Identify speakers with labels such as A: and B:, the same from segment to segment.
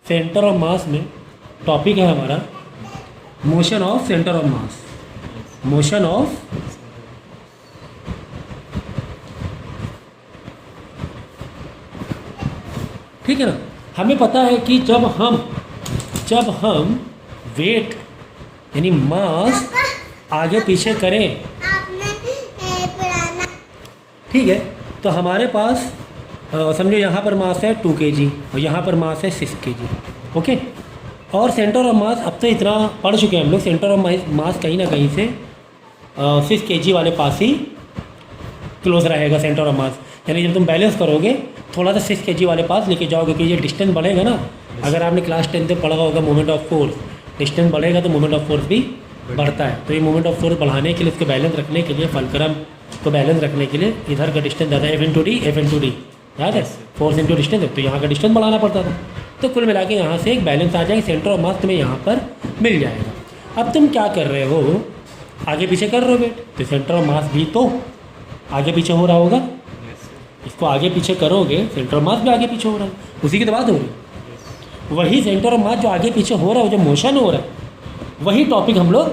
A: Centre of मास में topic है हमारा motion of centre of mass. Motion of ठीक है ना। हमें पता है कि जब हम वेट यानी मास आगे पीछे करें, ठीक है, तो हमारे पास समझो यहाँ पर मास है 2 kg और यहाँ पर मास है 6 kg, ओके। और सेंटर ऑफ मास अब तो इतना पढ़ चुके हैं हम लोग, सेंटर ऑफ मास कहीं ना कहीं से 6 kg वाले पास ही क्लोज रहेगा सेंटर ऑफ मास। यानी जब तुम बैलेंस करोगे थोड़ा सा 6 kg वाले पास लेके जाओगे कि ये डिस्टेंस बढ़ेगा ना। अगर आपने क्लास 10 में पढ़ा होगा मोमेंट ऑफ फोर्स, डिस्टेंस बढ़ेगा तो मोमेंट ऑफ फोर्स भी बढ़ता है। तो ये मोमेंट ऑफ फोर्स बढ़ाने के लिए, इसको बैलेंस रखने के लिए, फलक्रम को बैलेंस रखने के लिए इधर का डिस्टेंस ज़्यादा F × D याद है, फोर्स इंटू डिस्टेंस है, तो यहाँ का डिस्टेंस बढ़ाना पड़ता था। तो कुल मिला के यहाँ से एक बैलेंस आ जाएगा, सेंटर ऑफ मास तुम्हें यहाँ पर मिल जाएगा। अब तुम क्या कर रहे हो, आगे पीछे कर रहे हो वेट, तो सेंटर ऑफ मास भी तो आगे पीछे हो रहा होगा। इसको आगे पीछे करोगे सेंटर ऑफ मास भी आगे पीछे हो रहा है, उसी की तो बात हो रही है। वही सेंटर ऑफ मास जो आगे पीछे हो रहा है, जो मोशन हो रहा है, वही टॉपिक हम लोग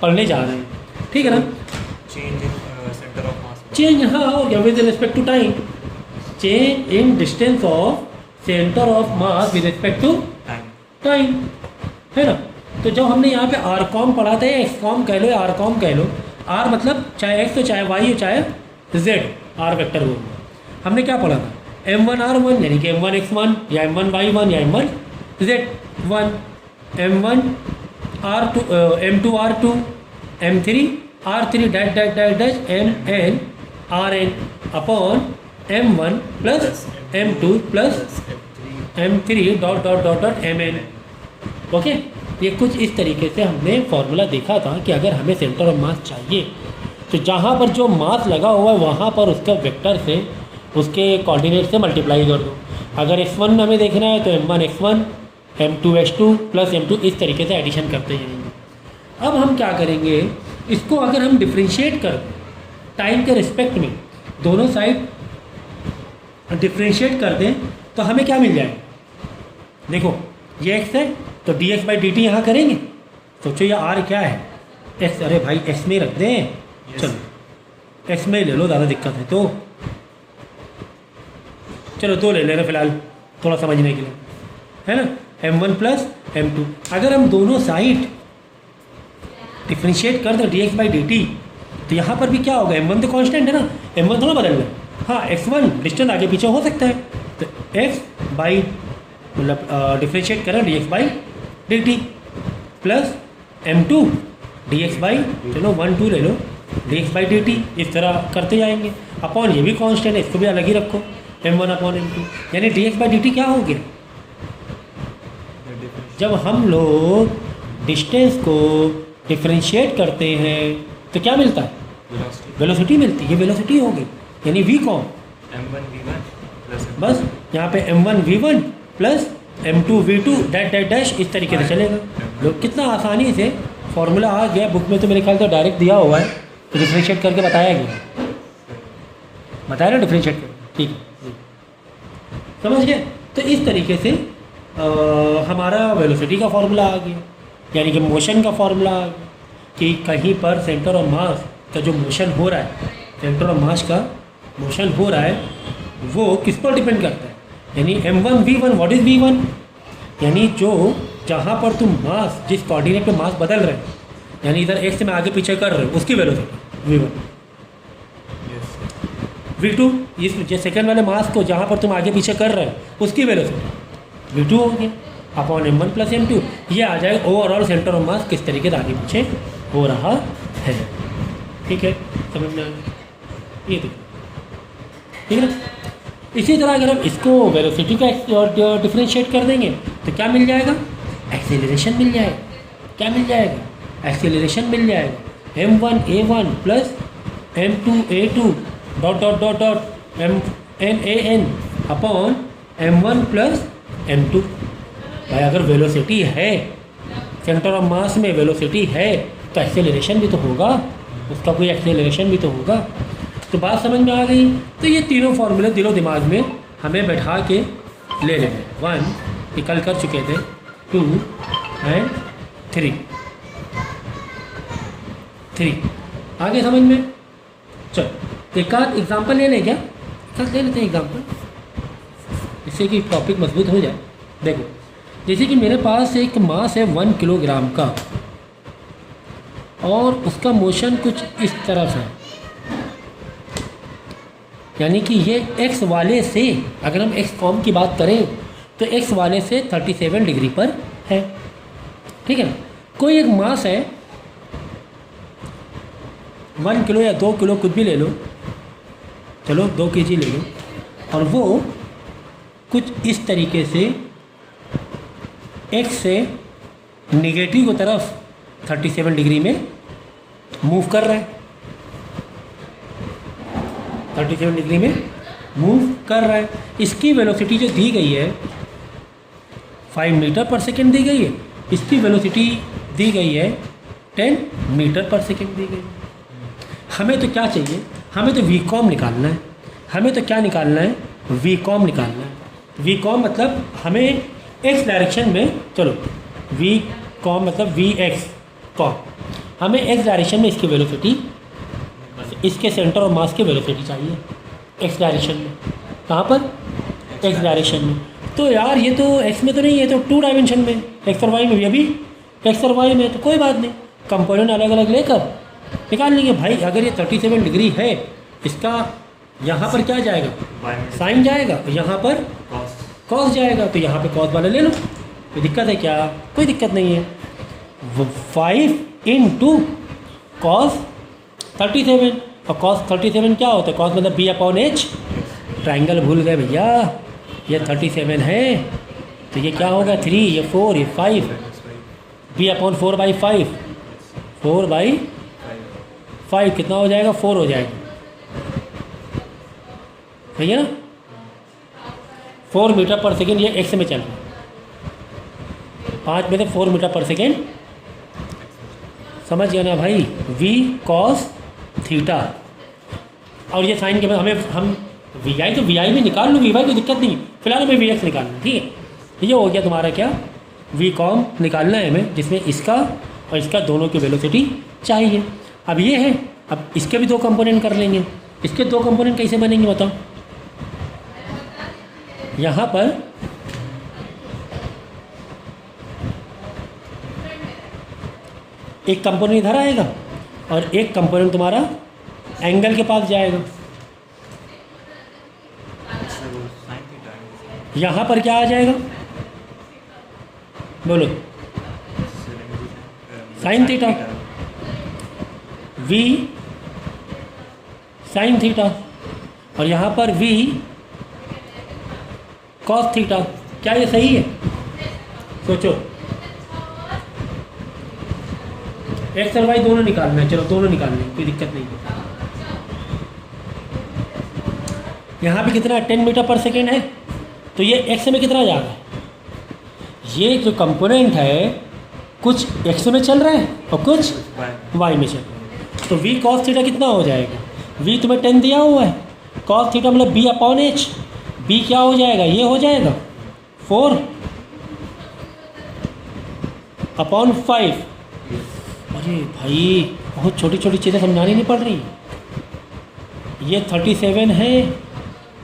A: पढ़ने जा रहे हैं, ठीक है ना।
B: Change in centre of mass,
A: change हाँ हो गया with respect to time, change in distance of centre of mass with respect to time, है ना। तो जब हमने यहाँ पे आर कॉम पढ़ा था, एक्स कॉम कह लो या आर कॉम कह लो, आर मतलब चाहे एक्स हो चाहे वाई हो चाहे जेड, आर वेक्टर हो, हमने क्या पढ़ा था M1R1 यानी कि M1X1 या M1Y1 या M1Z1, M1R2 M2R2 M3R3 dash dash dash dash MNRN upon M1 plus M2 plus M3 dot dot dot dot MN, okay. ये कुछ इस तरीके से हमने फॉर्मूला देखा था कि अगर हमें सेंटर ऑफ मास चाहिए तो जहाँ पर जो मास लगा हुआ है वहाँ पर उसका वेक्टर से, उसके कोऑर्डिनेट से मल्टीप्लाई कर दो। अगर x1 हमें देखना है तो M1X1 M2H2 प्लस M2 इस तरीके से एडिशन करते जाएंगे। अब हम क्या करेंगे, इसको अगर हम डिफ्रेंशिएट कर दें टाइम के रिस्पेक्ट में, दोनों साइड डिफ्रेंशिएट कर दें तो हमें क्या मिल जाएगा। देखो ये x है तो dx/dt यहाँ करेंगे, सोचो ये r क्या है x, अरे भाई x में रख दें, चलो x में ले लो, ज़्यादा दिक्कत है तो चलो तो ले लेना फिलहाल थोड़ा समझने के लिए, है ना। M1 प्लस M2, अगर हम दोनों साइड डिफ्रेंशिएट कर दें dx/dt तो यहाँ पर भी क्या होगा, M1 तो कांस्टेंट है ना, M1 थोड़ा बदल रहा है, हाँ x1 डिस्टेंस आगे पीछे हो सकता है, तो x बाई मतलब डिफ्रेंशिएट करें dx/dt प्लस M2 dx/ चलो 1 2 ले लो dx/dt, इस तरह करते जाएंगे। अपॉन ये भी कांस्टेंट है, इसको भी अलग ही रखो M1 अपॉन M2, यानी dx/dt क्या हो गया, जब हम लोग डिस्टेंस को डिफ्रेंशिएट करते हैं तो क्या मिलता है, वेलोसिटी मिलती है, ये वेलोसिटी हो गई, यानी v कौन
B: M1V1 प्लस
A: बस यहाँ पे M1V1 plus M2V2 dash dash dash इस तरीके से चलेगा। लोग कितना आसानी से फॉर्मूला आ गया, बुक में तो मेरे ख्याल से डायरेक्ट दिया हुआ है, तो डिफ्रेंशिएट करके बताया गया, बताया ना डिफ्रेंशिएट करके, ठीक है समझ गए। तो इस तरीके से हमारा वेलोसिटी का फॉर्मूला आ गया, यानी कि मोशन का फॉर्मूला आ गया कि कहीं पर सेंटर ऑफ मास का जो मोशन हो रहा है, सेंटर ऑफ मास का मोशन हो रहा है वो किस पर डिपेंड करता है, यानी M1V1 व्हाट इज़ V1, यानी जो जहाँ पर तुम मास जिस कोऑर्डिनेट पे मास बदल रहे हैं, यानी इधर x में आगे पीछे कर रहे हो उसकी वेलोसिटी V1, V2 इस जो सेकंड वाले मास को जहाँ पर तुम आगे पीछे कर रहे हो उसकी वेलोसिटी V2 हो गया अपॉन M1 प्लस M2, ये आ जाएगा ओवरऑल सेंटर ऑफ मास किस तरीके से आगे पीछे हो रहा है, ठीक है समझ में आ गया, ये देखो ठीक है ना। इसी तरह अगर हम इसको वेलोसिटी का डिफ्रेंशिएट कर देंगे तो क्या मिल जाएगा, एक्सेलरेशन मिल जाएगा, क्या मिल जाएगा, एक्सेलरेशन मिल जाएगा, M1A1 plus M2A2 dot dot dot dot MNAN upon M1 plus M2। भाई अगर वेलोसिटी है, सेंटर ऑफ मास में वेलोसिटी है तो एक्सेलरेशन भी तो होगा, उसका कोई एक्सेलरेशन भी तो होगा। तो बात समझ में आ गई। तो ये तीनों फॉर्मूले दिलो दिमाग में हमें बैठा के ले लेंगे। 1 ये कल कर चुके थे 2 एंड 3 आगे समझ में। चलो एक आध एग्जाम्पल ले लें क्या, कल ले लेते हैं एग्जाम्पल, इससे कि टॉपिक मजबूत हो जाए। देखो जैसे कि मेरे पास एक मास है 1 किलोग्राम का और उसका मोशन कुछ इस तरफ है, यानी कि ये x वाले से, अगर हम x कॉम की बात करें तो x वाले से 37 डिग्री पर है, ठीक है ना। कोई एक मास है 1 किलो या 2 किलो कुछ भी ले लो, चलो 2 kg ले लो, और वो कुछ इस तरीके से x से निगेटिव की तरफ 37 डिग्री में मूव कर रहा है, 37 डिग्री में मूव कर रहा है। इसकी वेलोसिटी जो दी गई है 5 मीटर पर सेकेंड दी गई है, इसकी वेलोसिटी दी गई है 10 मीटर पर सेकेंड दी गई है। हमें तो क्या चाहिए, हमें तो वी कॉम निकालना है, हमें तो क्या निकालना है, वी कॉम निकालना है। वी कॉम मतलब हमें एक्स डायरेक्शन में, चलो वी कॉम मतलब वी एक्स कॉम, हमें एक्स डायरेक्शन में इसकी वेलोसिटी, इसके सेंटर और मास की वेलोसिटी चाहिए एक्स डायरेक्शन में। कहाँ पर, एक्स डायरेक्शन में। तो यार ये तो एक्स में तो नहीं, ये तो 2 डायमेंशन में, एक्स और वाई में भी, अभी एक्स और वाई में, तो कोई बात नहीं, कंपोनेंट अलग अलग लेकर निकाल लेंगे। भाई अगर ये 37 डिग्री है, इसका यहाँ पर क्या जाएगा, साइन जाएगा, यहाँ पर कॉस जाएगा, तो यहाँ पे कॉस वाला ले लो, कोई दिक्कत है क्या, कोई दिक्कत नहीं है। 5 × cos 37, और cos 37 क्या होता है, cos मतलब B/H, ट्राइंगल भूल गए भैया, ये 37 है तो ये क्या होगा 3, ये 4, ये 5, B/4/5, 4/5 कितना हो जाएगा, 4 हो जाएगा, सही है ना। 4 मीटर पर सेकेंड, ये एक्स में चल रहा है, 5 में से 4 मीटर पर सेकेंड, समझ गया ना भाई, v cos थीटा। और ये साइन के बाद हम वी आई, तो वी आई भी निकाल लूँ, वी वाई कोई दिक्कत नहीं, फिलहाल हमें वी एक्स निकालना, ठीक है। ये हो गया तुम्हारा क्या, वी कॉम निकालना है हमें, जिसमें इसका और इसका दोनों की वेलोसिटी चाहिए। अब ये है, अब इसके भी 2 कंपोनेंट कर लेंगे। इसके 2 कंपोनेंट कैसे बनेंगे बताओ। यहाँ पर एक कंपोनेंट इधर आएगा और एक कंपोनेंट तुम्हारा एंगल के पास जाएगा। यहाँ पर क्या आ जाएगा, बोलो, sine theta, v sine theta, और यहाँ पर v कॉस थीटा। क्या ये सही है, सोचो, एक्स और वाई दोनों निकालना है, चलो दोनों निकालना है, कोई दिक्कत नहीं है। यहाँ पे कितना 10 मीटर पर सेकेंड है, तो ये एक्स में कितना जा रहा है, ये जो कंपोनेंट है कुछ एक्स में चल रहा है और कुछ वाई में चल रहा है। तो v cos थीटा कितना हो जाएगा, v तुम्हें 10 दिया हुआ है, cos थीटा मतलब B/H, b क्या हो जाएगा, ये हो जाएगा 4/5। अरे भाई बहुत छोटी छोटी चीज़ें समझानी नहीं पड़ रही। ये 37 है,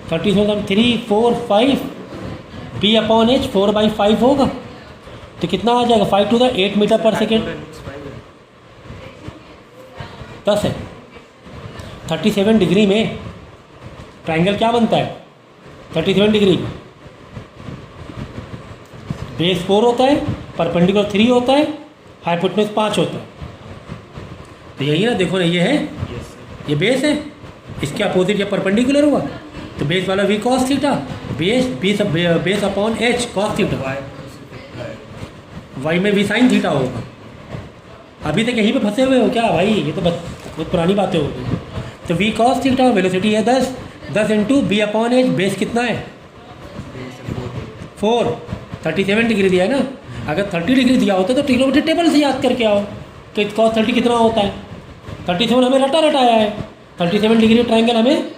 A: 37 3 4 5, B/H 4/5 होगा, तो कितना आ जाएगा, 5 to the 8 metre per second, 10 है। 37 डिग्री में ट्राइंगल क्या बनता है, 37 डिग्री बेस 4 होता है, परपेंडिकुलर 3 होता है, हाइपोटेन्यूज 5 होता है। तो यही ना, देखो ना, ये है, ये बेस है, इसके अपोजिट ये परपेंडिकुलर हुआ, तो बेस वाला v cos थीटा, बेस/H cos थीटा, वाई में v sin थीटा होगा। अभी तक यहीं पे फंसे हुए हो क्या भाई, ये तो बहुत पुरानी बातें हो गई। तो v cos थीटा वेलोसिटी है 10 × B/H, बेस कितना है 4, 37 डिग्री दिया है ना। अगर 30 डिग्री दिया होता तो ट्रिग्नोमेट्री टेबल से याद करके आओ, तो cos 30 कितना होता है, 37 हमें रटा रटाया है, 37 डिग्री ट्राइंगल हमें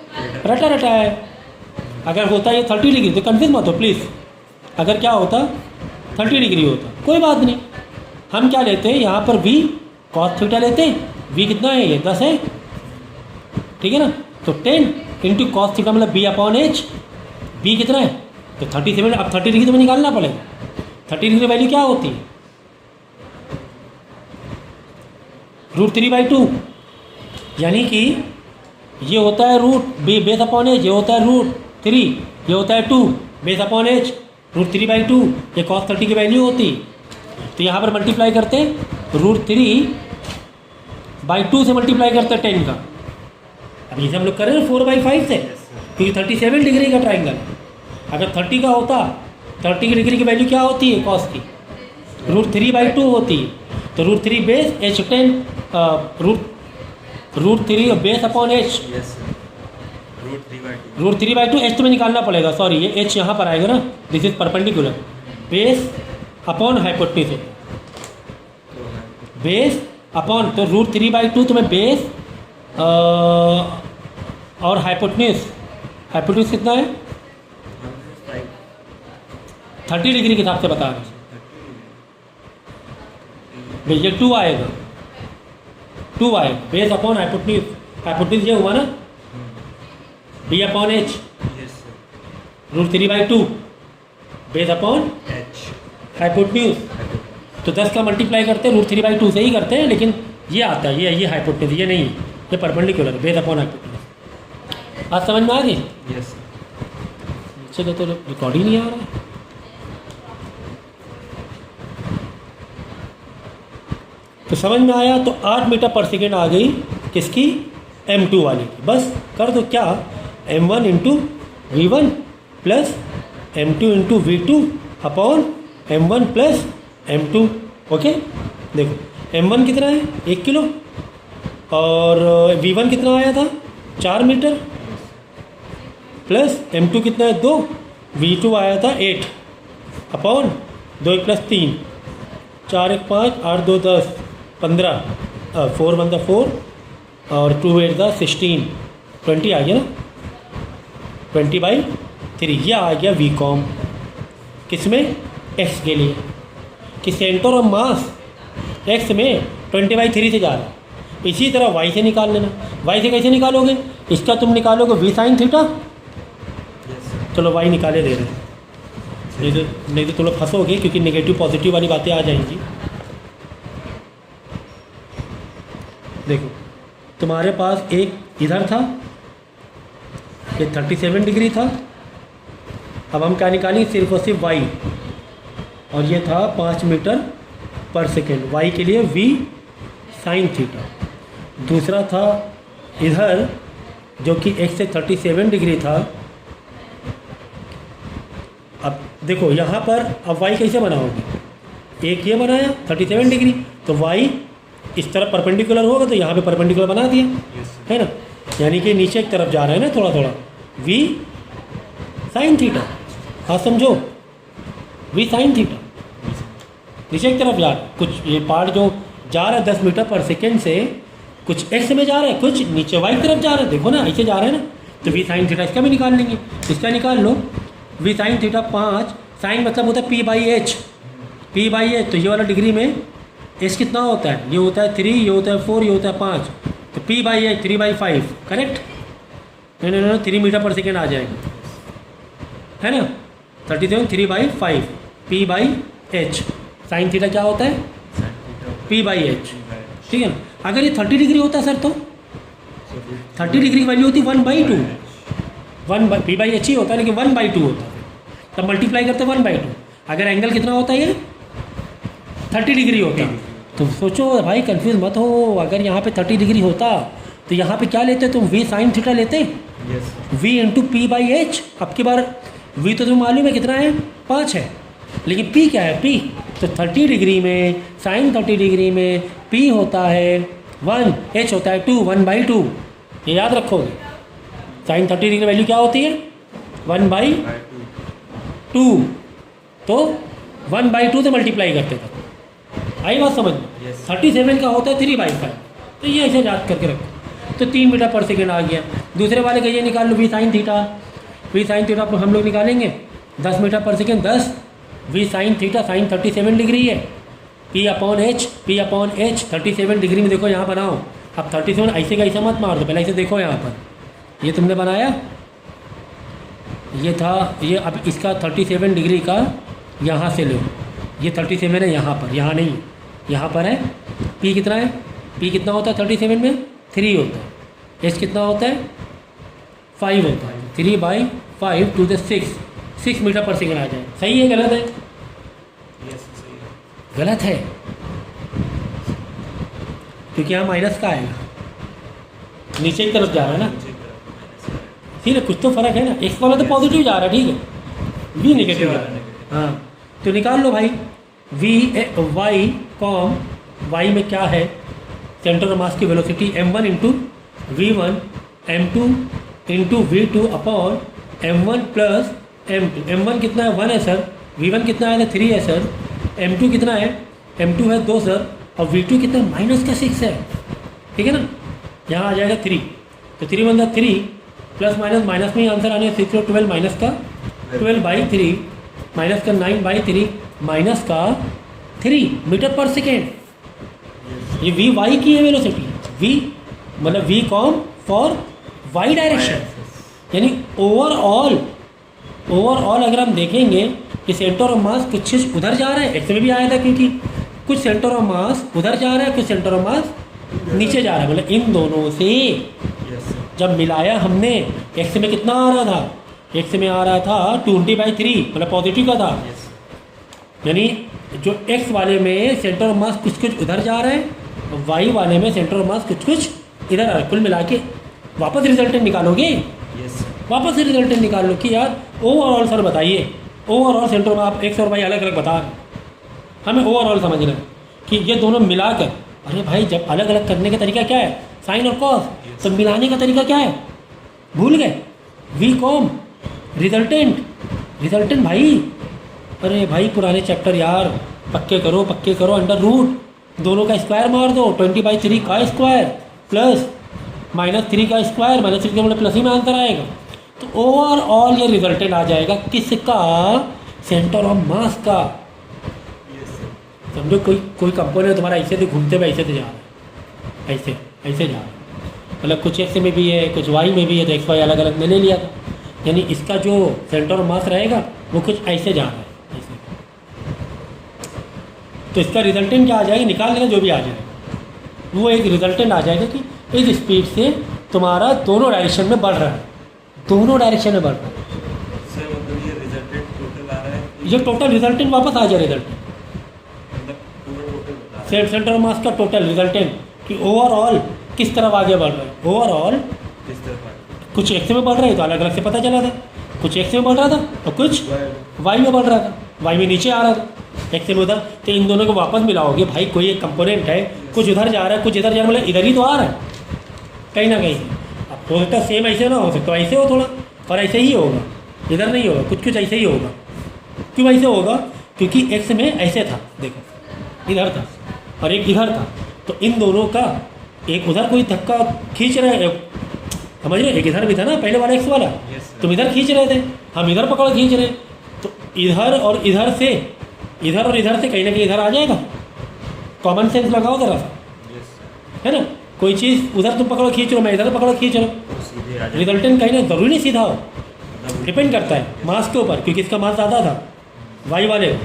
A: रटा रटाया है। अगर होता है 30 डिग्री तो कन्फ्यूज मत हो प्लीज़, अगर क्या होता 30 डिग्री होता, कोई बात नहीं, हम क्या लेते हैं यहाँ पर v cos थीटा लेते हैं। v कितना है, ये 10 है, ठीक है ना। तो 10 इंटू कॉस थीटा मतलब b/h, b कितना है तो 37। अब 30 डिग्री तो निकालना पड़ेगा। 30 डिग्री वैल्यू क्या होती है, √3/2, यानी कि ये होता है बेस/h, ये होता है √3, ये होता है 2 बेस/h, √3/2 ये cos 30 की वैल्यू होती। तो यहाँ पर मल्टीप्लाई करते हैं √3/2 से मल्टीप्लाई करते हैं 10 का। अब इसे हम लोग करें 4/5 से, क्योंकि 37 डिग्री का ट्राइंगल। अगर 30 का होता, 30 डिग्री की वैल्यू क्या होती है कॉस की, √3/2 होती है। तो √3 base h10 √3 बेस/h,
B: Yes, sir. √3/2.
A: √3/2 h तुम्हें निकालना पड़ेगा, सॉरी ये h यहाँ पर आएगा ना, this is perpendicular, base upon hypotenuse, base upon, तो √3/2 तुम्हें बेस और हाइपोटेन्यूज कितना है 30 डिग्री के हिसाब से बता रहे भैया, 2 आएगा, 2 आएगा, बेस अपॉन हाइपोटेन्यूज ये हुआ ना, b/h
B: Yes, sir.
A: √3/2 base upon
B: H.
A: Hypotenuse. तो 10 का मल्टीप्लाई करते हैं √3/2 से ही करते हैं, लेकिन ये आता है, ये हाइपोटेन्यूज, ये नहीं, ये परपेंडिकुलर बेस अपॉन हाइपोटेन्यूज। आज समझ में आ गई?
B: Yes, sir.
A: नीचे का तो रिकॉर्ड ही नहीं आ रहा है। तो समझ में आया, तो 8 मीटर पर सेकेंड आ गई किसकी, m2 वाली की। बस कर दो क्या, m1 into v1 plus m2 into v2 upon m1 plus m2। Okay, देखो m1 कितना है 1 किलो और v1 कितना आया था 4 मीटर प्लस m2 कितना है 2, v2 आया था 8 अपॉन 2 1 + 3, 4 1 5, 8 2 10, 15, 4 1 4 और 2 8 16, 20 आ गया ना, 20/3। यह आ गया वी कॉम, किसमें x के लिए, कि सेंटर ऑफ मास x में 20/3 से जा रहा है। इसी तरह y से निकाल लेना। y से कैसे निकालोगे, इसका तुम निकालोगे v sin theta.
B: Yes, sir.
A: चलो y निकाले दे रहे हैं, नहीं तो तुम लोग फंसोगे, क्योंकि नेगेटिव पॉजिटिव वाली बातें आ जाएंगी। देखो तुम्हारे पास एक इधर था, ये 37 डिग्री था। अब हम क्या निकालेंगे, सिर्फ और सिर्फ y, और ये था 5 मीटर पर सेकेंड, y के लिए v sin थीटा। दूसरा था इधर जो कि x से 37 डिग्री था। अब देखो यहाँ पर अब y कैसे बनाओगे, एक ये बनाया 37 डिग्री, तो y इस तरफ परपेंडिकुलर होगा, तो यहाँ पे परपेंडिकुलर बना दिया,
B: Yes, sir.
A: है ना, यानी कि नीचे की तरफ जा रहा है ना थोड़ा थोड़ा, v sin थीटा। हाँ समझो, v sin थीटा नीचे की तरफ जा रहा है। कुछ ये पार्ट जो जा रहा है 10 मीटर पर सेकेंड से, कुछ x में जा रहा है, कुछ नीचे y की तरफ जा रहा है। देखो ना ऐसे जा रहा है ना, तो v sin थीटा इसका भी निकाल लेंगे। इसका निकाल लो, v sin थीटा 5, साइन मतलब होता है p/h, p/h। तो ये वाला डिग्री में h कितना होता है, ये होता है 3, ये होता है 4, ये होता है 5, तो p/h 3/5, करेक्ट। नहीं 3 मीटर पर सेकेंड आ जाएगा, है ना, 37 3/5 p/h। साइन थीटा क्या होता है
B: Sin theta.
A: p/h,
B: P/h.
A: ठीक है ना। अगर ये 30 डिग्री होता है सर, तो
B: So,
A: 30 डिग्री की वैल्यू होती 1/2, p/h ही होता है, लेकिन 1/2 होता है, तब मल्टीप्लाई करते 1/2। अगर एंगल कितना होता है, ये 30 डिग्री होता। तो सोचो भाई, कंफ्यूज मत हो, अगर यहाँ पे 30 डिग्री होता तो यहाँ पे क्या लेते तुम, v sin थीटा लेते,
B: Yes, sir.
A: v into p/h। अब की बार v तो तुम्हें मालूम है कितना है 5 है, लेकिन p क्या है, p तो 30 डिग्री में, sin 30 डिग्री में p होता है 1, h होता है 2, 1/2। ये याद रखोगे, sin 30 डिग्री वैल्यू क्या होती है 1/2,
B: By 2.
A: तो 1/2 से मल्टीप्लाई करते थे। आई बात समझ में?
B: Yes.
A: 37 का होता है 3/5, तो ये ऐसे याद करके रखो। तो 3 मीटर पर सेकेंड आ गया। दूसरे वाले का ये निकाल लो, v sin theta. v sin theta हम लोग निकालेंगे 10 metre per second, 10 V sine theta sine 37 degree है, पी अपॉन एच 37 डिग्री में देखो यहाँ बनाओ। अब 37 ऐसे का ऐसा मत मार दो, पहले ऐसे देखो यहाँ पर, ये तुमने बनाया, ये था, ये अब इसका 37 डिग्री का यहाँ से लो, ये 37 है यहाँ पर, यहाँ नहीं, यहाँ पर है। पी कितना है, पी कितना होता है 37 में 3 होता है, एच कितना होता है 5 होता है, 3/5 to the 6 metre per second आ जाए। सही है गलत है?
B: यस सही है।
A: गलत है, क्योंकि यहाँ माइनस का आएगा, नीचे की तरफ जा रहा है ना,
B: नीचे की तरफ माइनस का
A: ठीक है, कुछ तो फर्क है ना। एक्स वाला तो पॉजिटिव जा रहा है, ठीक है, वी नेगेटिव जा रहा है। हाँ, तो निकाल लो भाई, वी वाई कॉम वाई में क्या है, सेंटर ऑफ मास की velocity m1 into v1 m2 into v2 upon m1 plus m2। m1 कितना है 1 है सर, v1 कितना है 3 है सर, m2 कितना है, m2 है 2 सर, और v2 कितना है -6 है, ठीक है ना। यहाँ आ जाएगा 3, तो 3 बनता 3 प्लस माइनस, माइनस में ही आंसर आने 6 और 12 माइनस का 12/3 माइनस का 9/3 माइनस का 3 मीटर पर सेकेंड। ये वी वाई की है वेलोसिटी, वी मतलब V com for Y direction, यानी ओवरऑल अगर हम देखेंगे कि सेंटर ऑफ मास कुछ उधर जा रहा है, एक्स में भी आया था, क्योंकि कुछ सेंटर ऑफ मास उधर जा रहा है, कुछ सेंटर ऑफ मास नीचे जा रहा है, मतलब इन दोनों से
B: यस
A: जब मिलाया हमने, एक्स में कितना आ रहा था, एक्स में आ रहा था 20/3 मतलब पॉजिटिव का था,
B: यस
A: यानी जो एक्स वाले में सेंटर ऑफ मास कुछ उधर जा रहा है, और वाई वाले में सेंटर ऑफ मास कुछ इधर आ रहा है। कुल मिला के वापस रिजल्टेंट निकालोगे,
B: यस
A: वापस से रिजल्टेंट निकाल लो कि यार ओवरऑल सर बताइए, ओवरऑल सेंटर ऑफ आप एक्स और वाई अलग अलग बता रहे हैं, हमें ओवरऑल समझना है कि ये दोनों मिलाकर, अरे भाई जब अलग अलग करने का तरीका क्या है, साइन और कॉस, तो मिलाने का तरीका क्या है, भूल गए, वी कॉम रिजल्टेंट भाई, अरे भाई पुराने चैप्टर यार पक्के करो, अंडर रूट दोनों का स्क्वायर मार दो, 20/3 का स्क्वायर प्लस -3 का स्क्वायर, -3 का मतलब प्लस ही में आंसर आएगा। तो ओवरऑल ये रिजल्टेंट आ जाएगा किसका, सेंटर ऑफ मास का।
B: यस
A: समझो कोई कंपोनेंट तुम्हारा ऐसे से घूमते हुए ऐसे से जा रहा है, ऐसे जा रहा है, मतलब कुछ एक्स में भी है कुछ वाई में भी है, तो एक्स वाई अलग अलग मैंने लिया था, यानी इसका जो सेंटर ऑफ मास रहेगा वो कुछ ऐसे जा रहा है, ऐसे। तो इसका रिजल्टेंट क्या आ जाएगा, निकाल लेना जो भी आ जाएगा, वो एक रिजल्टेंट आ जाएगा कि इस स्पीड से तुम्हारा दोनों डायरेक्शन में बढ़ रहा है, दोनों डायरेक्शन में बढ़ रहा है।
B: सर मतलब ये रिजल्टेंट टोटल आ रहा है,
A: ये टोटल रिजल्टेंट वापस आ जाए, रिजल्टेंट
B: मतलब पूरा टोटल बता रहा है
A: सेंटर ऑफ मास का टोटल रिजल्टेंट कि ओवरऑल किस तरफ आगे बढ़ रहा है, ओवरऑल
B: किस तरफ आ रहा
A: कुछ एक्स में बढ़ रहा है तो अलग अलग से पता चला था, कुछ एक्स में बढ़ रहा था और कुछ
B: है।
A: वाई में बढ़ रहा था, वाई में नीचे आ रहा था, एक्स में उधर, तो इन दोनों को वापस मिलाओगे भाई, कोई एक कंपोनेंट है कुछ उधर जा रहा है कुछ इधर जा रहा है, मतलब इधर ही तो आ रहा है कहीं ना कहीं। अब हो सकता है सेम ऐसे ना हो सकता, ऐसे हो थोड़ा, और ऐसे ही होगा, इधर नहीं होगा, कुछ ऐसे ही होगा। क्यों ऐसे होगा, क्योंकि एक्स में ऐसे था, देखो इधर था और एक इधर था, तो इन दोनों का एक उधर कोई धक्का खींच रहा है, समझ रहे, एक इधर भी था ना पहले वाला एक्स वाला,
B: Yes, sir.
A: तुम इधर खींच रहे थे, हम इधर पकड़ खींच रहे, तो इधर और इधर से कहीं ना कहीं इधर आ जाएगा। कॉमन सेंस लगाओ जरा सा,
B: यस
A: है ना, कोई चीज़ उधर तुम पकड़ो खींच रहे हो, मैं इधर पकड़ो खींच रहा हूँ,
B: तो सीधे आ जाए
A: रिजल्टेंट कहीं ना ज़रूरी नहीं सीधा हो,
B: मतलब
A: डिपेंड करता है मास के ऊपर, क्योंकि इसका मास ज़्यादा था वाई वाले को,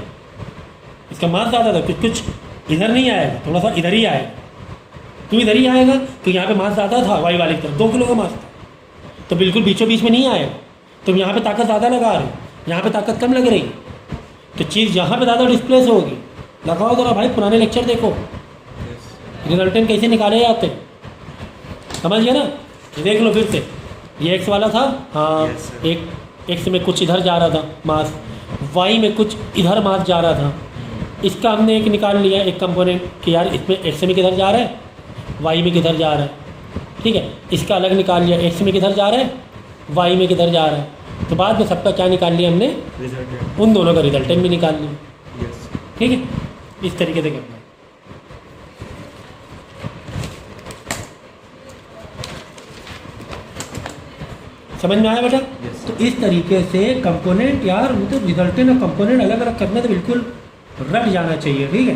A: इसका मास ज़्यादा था, कुछ इधर नहीं आएगा, थोड़ा सा इधर ही आएगा, क्यों इधर ही आएगा, क्योंकि यहाँ पे मास ज़्यादा था वाई वाले की तरफ, 2 किलो का मास था, तो बिल्कुल बीचों बीच में नहीं आएगा। तुम यहाँ पे ताकत ज़्यादा लगा रहे हो, यहाँ पे ताकत कम लग रही, तो चीज़ यहाँ पे ज़्यादा डिस्प्लेस होगी। लगाओ जरा भाई, पुराने लेक्चर देखो,
B: यस
A: रिजल्टेंट कैसे निकाले जाते हैं, समझ गए ना। ये देख लो फिर से, ये एक्स वाला था, हाँ
B: Yes, sir.
A: एक एक्स में कुछ इधर जा रहा था मास, वाई में कुछ इधर मास जा रहा था, इसका हमने एक निकाल लिया एक कंपोनेंट कि यार इसमें एक्स में किधर जा रहा है, वाई में किधर जा रहा है, ठीक है, इसका अलग निकाल लिया, एक्स में किधर जा रहा है, वाई में किधर जा रहा है, तो बाद में सबका क्या निकाल लिया हमने,
B: रिजल्टेंट
A: उन दोनों का रिजल्टेंट भी निकाल लिया,
B: यस
A: ठीक है, इस तरीके से करना है। समझ में आया बेटा?
B: यस
A: तो इस तरीके से कंपोनेंट यार मतलब रिजल्टेंट और कंपोनेंट अलग अलग करना तो बिल्कुल रट जाना चाहिए, ठीक है,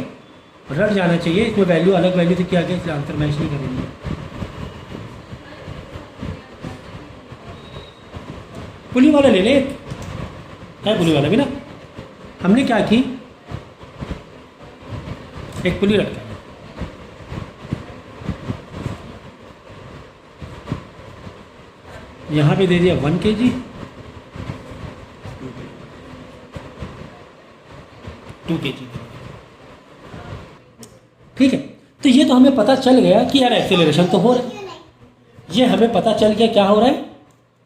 A: रट जाना चाहिए। इसमें वैल्यू अलग वैल्यू से किया गया इसलिए आंसर मैच नहीं करेंगे। पुली वाला ले ले, है पुली वाला भी ना। हमने क्या की, एक पुली रखा है, यहाँ पे दे दिया 1 kg, 2 kg, ठीक है। तो ये तो हमें पता चल गया कि यार एक्सेलरेशन तो हो रहा है, ये हमें पता चल गया क्या हो रहा है,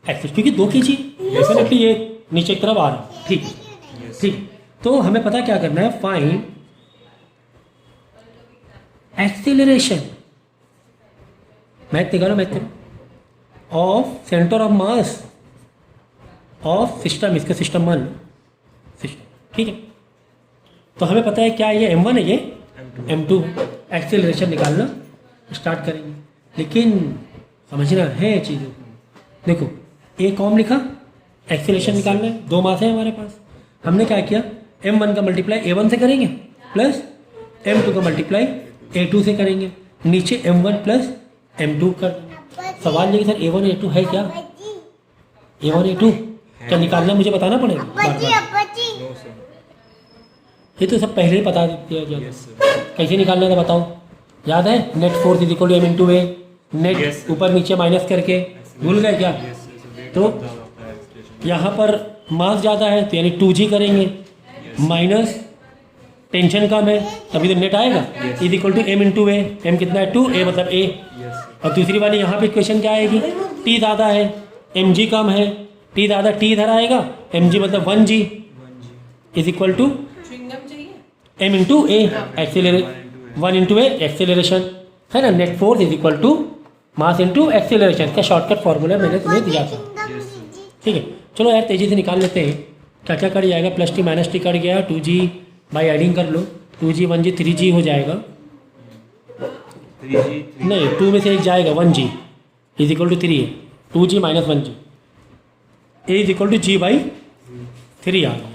A: एक्सेस, क्योंकि 2 kg डेफिनेटली ये नीचे की तरफ आ रहा है, ठीक है, ठीक है। तो हमें पता क्या करना है, फाइंड एक्सेलरेशन, मैथ निकालो, मैथ करो, of centre of mass of system, इसका सिस्टम मान लो सिस्टम, ठीक है। तो हमें पता है क्या ये m1 है, ये m2, एक्सेलरेशन निकालना स्टार्ट करेंगे, लेकिन समझना है चीज़ों को। देखो ए कॉम लिखा, एक्सेलरेशन निकालना है, 2 मास है हमारे पास। हमने क्या किया, m1 का मल्टीप्लाई a1 से करेंगे प्लस m2 का मल्टीप्लाई a2 से करेंगे, नीचे m1 प्लस m2 कर। सवाल ये कि सर a1 a2 है क्या, a1 a2 क्या निकालना मुझे बताना पड़ेगा बार बार?
B: नो सर,
A: ये तो सब पहले ही बता दिया गया।
B: यस सर,
A: कैसे निकालना था बताओ, याद है, net force is equal to m into a, net
B: Yes, sir.
A: ऊपर नीचे माइनस करके, भूल गए क्या?
B: यस सर,
A: तो यहाँ पर मास ज़्यादा है तो यानी 2g करेंगे, माइनस टेंशन कम है तभी तो नेट आएगा, is equal to m into a, M कितना है 2, a मतलब a।
B: यस
A: और दूसरी वाली यहाँ पे इक्वेशन क्या आएगी, t ज़्यादा है mg कम है, t ज़्यादा t इधर आएगा, mg मतलब 1g is equal to m into a, acceleration 1 into a acceleration है ना, net force is equal to mass into acceleration का शॉर्टकट फॉर्मूला मैंने तुम्हें दिया था, ठीक है। चलो यार तेज़ी से निकाल लेते हैं, क्या क्या कट जाएगा, plus T minus T cut गया, 2g बाई एडिंग कर लो, 2g 1g 3g हो जाएगा,
B: 3g,
A: नहीं 2 में से एक जाएगा 1g इज इक्वल टू 3 है, 2g minus 1g, a is equal to g by 3 आ गया,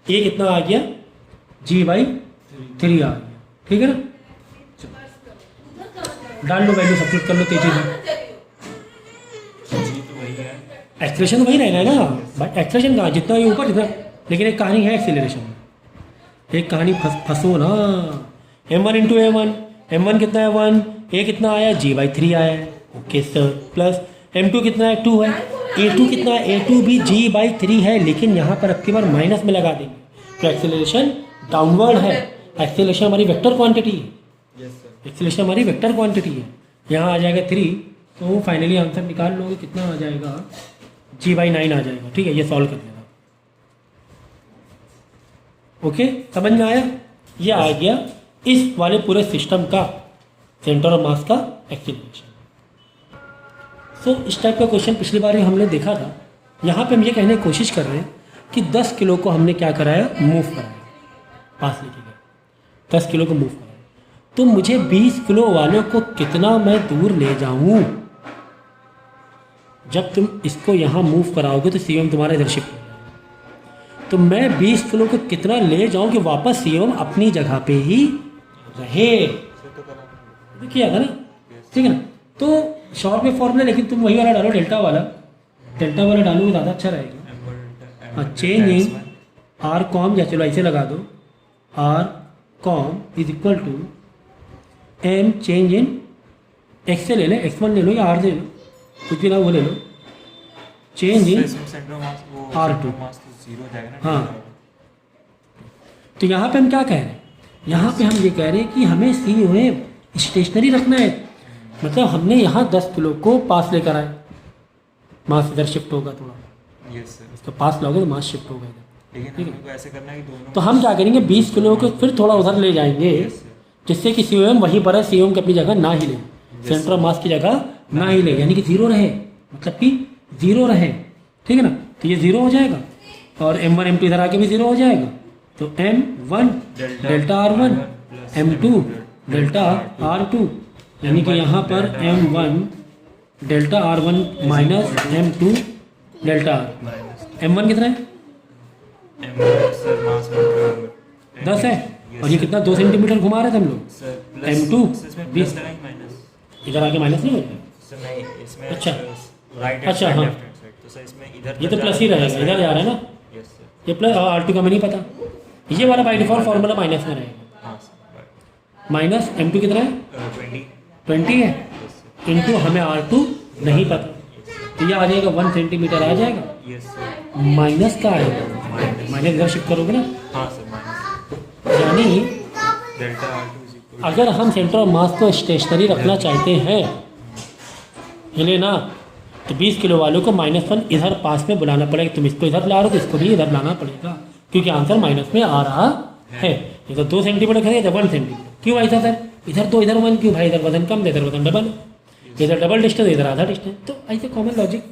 A: ए कितना आ गया, g बाई 3 आ गया, ठीक है ना। डाल लो वैल्यू, सब्स्टिट्यूट कर लो तेजी से,
B: जी तो वही है,
A: एक्सेलरेशन वही रहेगा ना भाई, एक्सेलरेशन कहाँ, जितना ये ऊपर जितना, लेकिन एक कहानी है एक्सेलरेशन में, एक कहानी फंसो ना, m1 इंटू a1, m1 कितना है 1, a कितना आया g बाई 3 आया है, ओके सर, प्लस m2 कितना है 2 है, a2 कितना है, a2 भी g बाई 3 है, लेकिन यहाँ पर अब की बार माइनस में लगा देंगे तो एक्सेलरेशन डाउनवर्ड है, एक्सेलरेशन हमारी वेक्टर क्वांटिटी है,
B: यस सर,
A: एक्सेलरेशन हमारी वेक्टर क्वांटिटी है, यहाँ आ जाएगा 3, तो फाइनली आंसर निकाल लोगे कितना आ जाएगा, g बाई 9 आ जाएगा, ठीक है, ये सॉल्व कर देना, ओके, समझ में आया, ये आ गया इस वाले पूरे सिस्टम का सेंटर ऑफ मास का एक्सेलरेशन। सो इस टाइप का क्वेश्चन पिछली बार ही हमने देखा था, यहाँ पे हम ये कहने की कोशिश कर रहे हैं कि 10 किलो को हमने क्या कराया, मूव कराया, पास लेके गए 10 किलो को मूव कराया, तो मुझे 20 किलो वालों को कितना मैं दूर ले जाऊं, जब तुम इसको यहाँ मूव कराओगे तो सीएम तुम्हारा इधर शिफ्ट हो जाएगा, तो मैं 20 किलो को कितना ले जाऊं कि वापस सीएम अपनी जगह पे ही रहे, किया था ना, ठीक है ना। तो शॉर्ट में फॉर्मूला, लेकिन तुम वही वाला डालो, डेल्टा वाला डालोगे ज़्यादा अच्छा रहेगा। हाँ, चेंज इन आर कॉम, या चलो ऐसे लगा दो, R com is equal to M change in X से ले लें, x1 ले लो या r ले लो, कुछ भी ना वो ले लो, चेंज इन R2, हाँ। तो यहाँ पे हम क्या कह रहे हैं, यहाँ पे हम ये कह रहे हैं कि हमें सी में स्टेशनरी रखना है, मतलब हमने यहाँ 10 किलो को पास लेकर आए, मास इधर शिफ्ट होगा थोड़ा,
B: यस सर,
A: इसका पास लाओगे तो मास शिफ्ट होगा इधर,
B: लेकिन हमको ऐसे करना है कि दोनों,
A: तो हम क्या करेंगे 20 किलो को फिर थोड़ा उधर ले जाएंगे, जिससे कि सीओएम वहीं पर है, सीओएम की अपनी जगह ना ही ले, सेंटर ऑफ मास की जगह ना ही ले, यानी कि 0 रहे, मतलब कि 0 रहे, ठीक है ना। तो ये 0 हो जाएगा और m1 m2 इधर आके भी 0 हो जाएगा, तो m1 delta r1 m2 delta r2, यानी कि यहाँ पर m1 delta r1 minus m2 delta R.
B: Minus
A: M1 कितना है?
B: एम सर मास
A: 10 है। और ये कितना 2 सेंटीमीटर घुमा रहे थे हम लोग।
B: सर प्लस
A: M2
B: इसमें
A: 20।
B: प्लस लगाएंगे माइनस
A: इधर आके माइनस नहीं होगा?
B: सर नहीं इसमें
A: अच्छा।
B: राइट
A: अच्छा, हाँ।
B: लेफ्ट हैंड साइड तो सर इसमें इधर
A: ये तो प्लस ही रहेगा, इधर जा रहा है ना।
B: यस सर
A: ये प्लस R2 का मैं नहीं पता। ये वाला बाई डिफॉल्ट फॉर्मूला माइनस में रहेगा।
B: हाँ सर
A: माइनस M2 कितना है?
B: 20
A: 20 है।
B: यस सर
A: इंटू हमें R2 नहीं पता, तो ये आ जाएगा 1 सेंटीमीटर आ जाएगा।
B: यस सर
A: माइनस का आएगा, माइनस इधर शिफ्ट करोगे ना,
B: हाँ सर माइनस
A: यानी
B: डेल्टा R2 इज इक्वल
A: अगर हम सेंटर ऑफ मास को स्टेशनरी रखना चाहते हैं, हिले ना, तो 20 किलो वालों को -1 इधर पास में बुलाना पड़ेगा। तुम इसको इधर ला रहे हो तो इसको भी इधर लाना पड़ेगा, क्योंकि आंसर माइनस में आ रहा है। ये तो 2 सेंटीमीटर खरीदे 1 सेंटीमीटर क्यों ऐसा सर? इधर तो इधर 1 क्यों भाई? इधर वजन कम, इधर वजन डबल, इधर डबल डिस्टेंस, इधर आधा डिस्टेंस। तो ऐसे कॉमन लॉजिक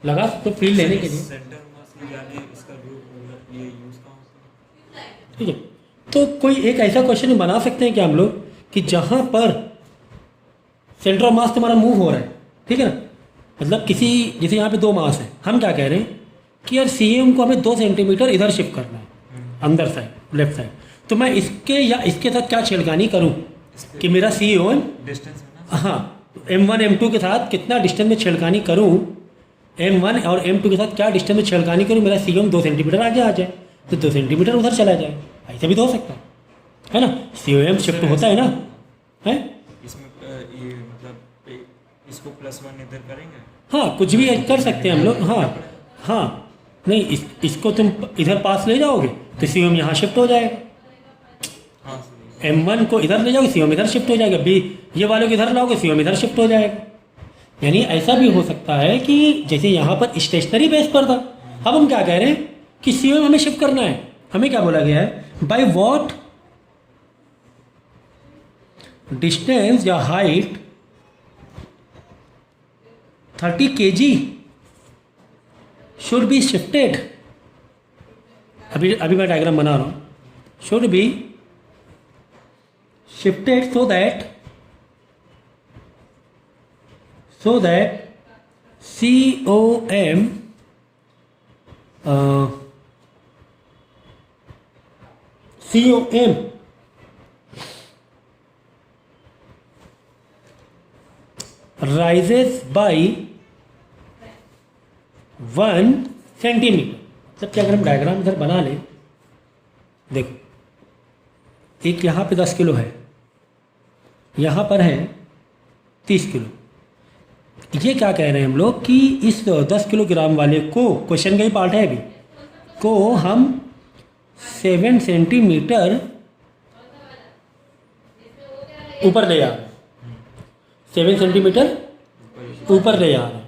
A: लगा सकते हो फील्ड लेने के लिए।
B: सेंटर मास यानी इसका रूट ये यूज कहाँ होता है?
A: ठीक है, तो कोई एक ऐसा क्वेश्चन बना सकते हैं कि हम लोग कि जहाँ पर सेंटर ऑफ मास तुम्हारा मूव हो रहा है, ठीक है ना, मतलब किसी जैसे यहाँ पे 2 मास है, हम क्या कह रहे हैं कि यार CM को हमें 2 सेंटीमीटर इधर शिफ्ट करना है, अंदर साइड लेफ्ट साइड। तो मैं इसके या इसके साथ क्या छेड़खानी करूँ कि मेरा CM,
B: डिस्टेंस है ना
A: हाँ, M1 M2 के साथ कितना डिस्टेंस में छेड़खानी करूँ, M1 और M2 के साथ क्या डिस्टेंस में छेड़खानी करूँ, मेरा CM 2 सेंटीमीटर आगे आ जाए, तो 2 सेंटीमीटर उधर चला जाए। ऐसे भी तो हो सकता है ना, CM शिफ्ट होता है ना, है।
B: इसमें ये मतलब इसको +1 इधर करेंगे
A: हाँ, कुछ भी कर सकते हैं हम लोग। हाँ हाँ, नहीं इसको तुम इधर पास ले जाओगे तो CM यहाँ शिफ्ट हो जाएगा,
B: हाँ सर
A: M1 को इधर ले जाओगे CM इधर शिफ्ट हो जाएगा, B ये वालों को इधर लाओगे CM इधर शिफ्ट हो जाएगा। यानी ऐसा भी हो सकता है कि जैसे यहाँ पर स्टेशनरी बेस पर था, अब हम क्या कह रहे हैं कि CM हमें शिफ्ट करना है। हमें क्या बोला गया है, बाय व्हाट डिस्टेंस या height 30 kg should be shifted. अभी मैं डायग्राम बना रहा हूँ, should be shifted so that COM rises by 1 centimetre. मतलब कि अगर हम डायग्राम इधर बना लें, देखो एक यहाँ पे 10 किलो है, यहाँ पर है 30 किलो। ये क्या कह रहे हैं हम लोग कि इस 10 किलोग्राम वाले को, क्वेश्चन का ही पार्ट है अभी, को हम 7 सेंटीमीटर ऊपर ले जा रहे हैं, 7 सेंटीमीटर ऊपर ले जा रहे हैं।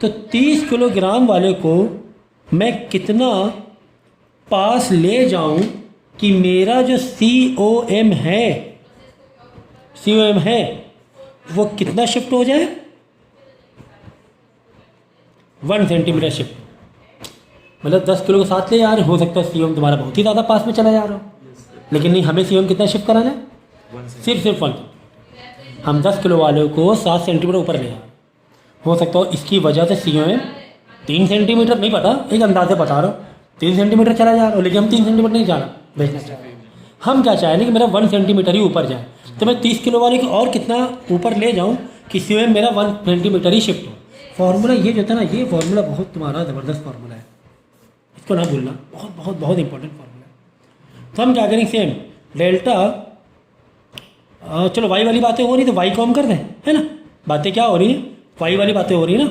A: तो 30 किलोग्राम वाले को मैं कितना पास ले जाऊं कि मेरा जो COM है वो कितना शिफ्ट हो जाए, 1 सेंटीमीटर शिफ्ट। मतलब 10 किलो के साथ ले जा रहे, हो सकता है COM तुम्हारा बहुत ही ज़्यादा पास में चला जा रहा हो, लेकिन नहीं, हमें COM कितना शिफ्ट कराना है, सिर्फ 1। हम 10 किलो वाले को 7 सेंटीमीटर ऊपर ले जा रहे हैं। हो सकता है इसकी वजह से COM 3 सेंटीमीटर, नहीं पता, एक अंदाजे बता रहा हूँ, 3 सेंटीमीटर चला जा रहा हो, लेकिन हम 3 सेंटीमीटर नहीं जाना भेजना चाह रहे। हम क्या चाह रहे हैं कि मेरा 1 सेंटीमीटर ही ऊपर जाए, तो मैं 30 किलो वाले को और कितना ऊपर ले जाऊं कि COM मेरा 1 सेंटीमीटर ही शिफ्ट हो। फार्मूला ये जो था ना, ये फार्मूला बहुत तुम्हारा ज़बरदस्त फार्मूला है, इसको ना भूलना, बहुत बहुत बहुत इंपॉर्टेंट फार्मूला है। तो हम क्या करेंगे, सेम डेल्टा, चलो वाई वाली बातें हो रही तो वाई को हम कर दें, है ना, बातें क्या हो रही है, वाई वाली बातें हो रही है ना,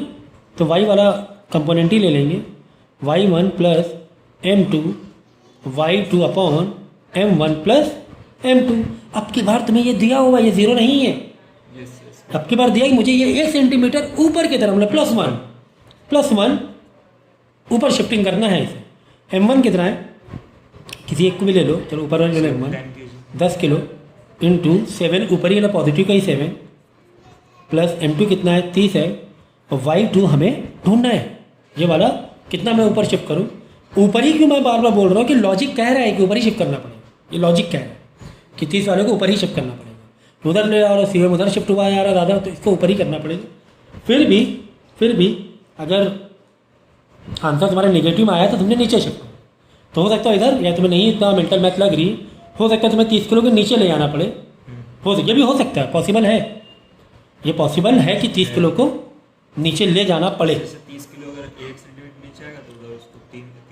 A: तो वाई वाला कंपोनेंट ही ले लेंगे, y1 plus m2 y2 upon m1 plus m2। अब की बार तुम्हें ये दिया हुआ, ये 0 नहीं है, अब की बार दिया कि मुझे ये 1 सेंटीमीटर ऊपर की तरफ, मतलब +1 ऊपर शिफ्टिंग करना है इसे। m1 कितना है, किसी एक को भी ले लो, चलो ऊपर वाले ले लो, m1 10 किलो इंटू 7, ऊपर ही वाला पॉजिटिव का ही 7 प्लस m2 कितना है 30 है, और y2 हमें ढूंढना है, ये वाला कितना मैं ऊपर शिफ्ट करूँ। ऊपर ही क्यों मैं बार बार बोल रहा हूँ कि लॉजिक कह रहा है कि ऊपर ही शिफ्ट करना पड़ेगा, ये लॉजिक कह रहा है कि 30 वाले को ऊपर ही शिफ्ट करना पड़ेगा। उधर ले आ रहा, COM उधर शिफ्ट हुआ जा रहा दादा, तो इसको ऊपर ही करना पड़ेगा। फिर भी अगर आंसर तुम्हारा नेगेटिव में आया तो तुमने नीचे शिफ्ट, तो हो सकता है इधर, या तुम्हें नहीं इतना मेंटल मैथ लग रही, हो सकता है तुम्हें 30 किलो के नीचे ले आना पड़े, ये भी हो सकता है, पॉसिबल है, ये पॉसिबल है कि 30 किलो को नीचे ले जाना पड़े।
B: जैसे 30 किलो अगर 1 सेंटीमीटर नीचे आएगा तो उधर उसको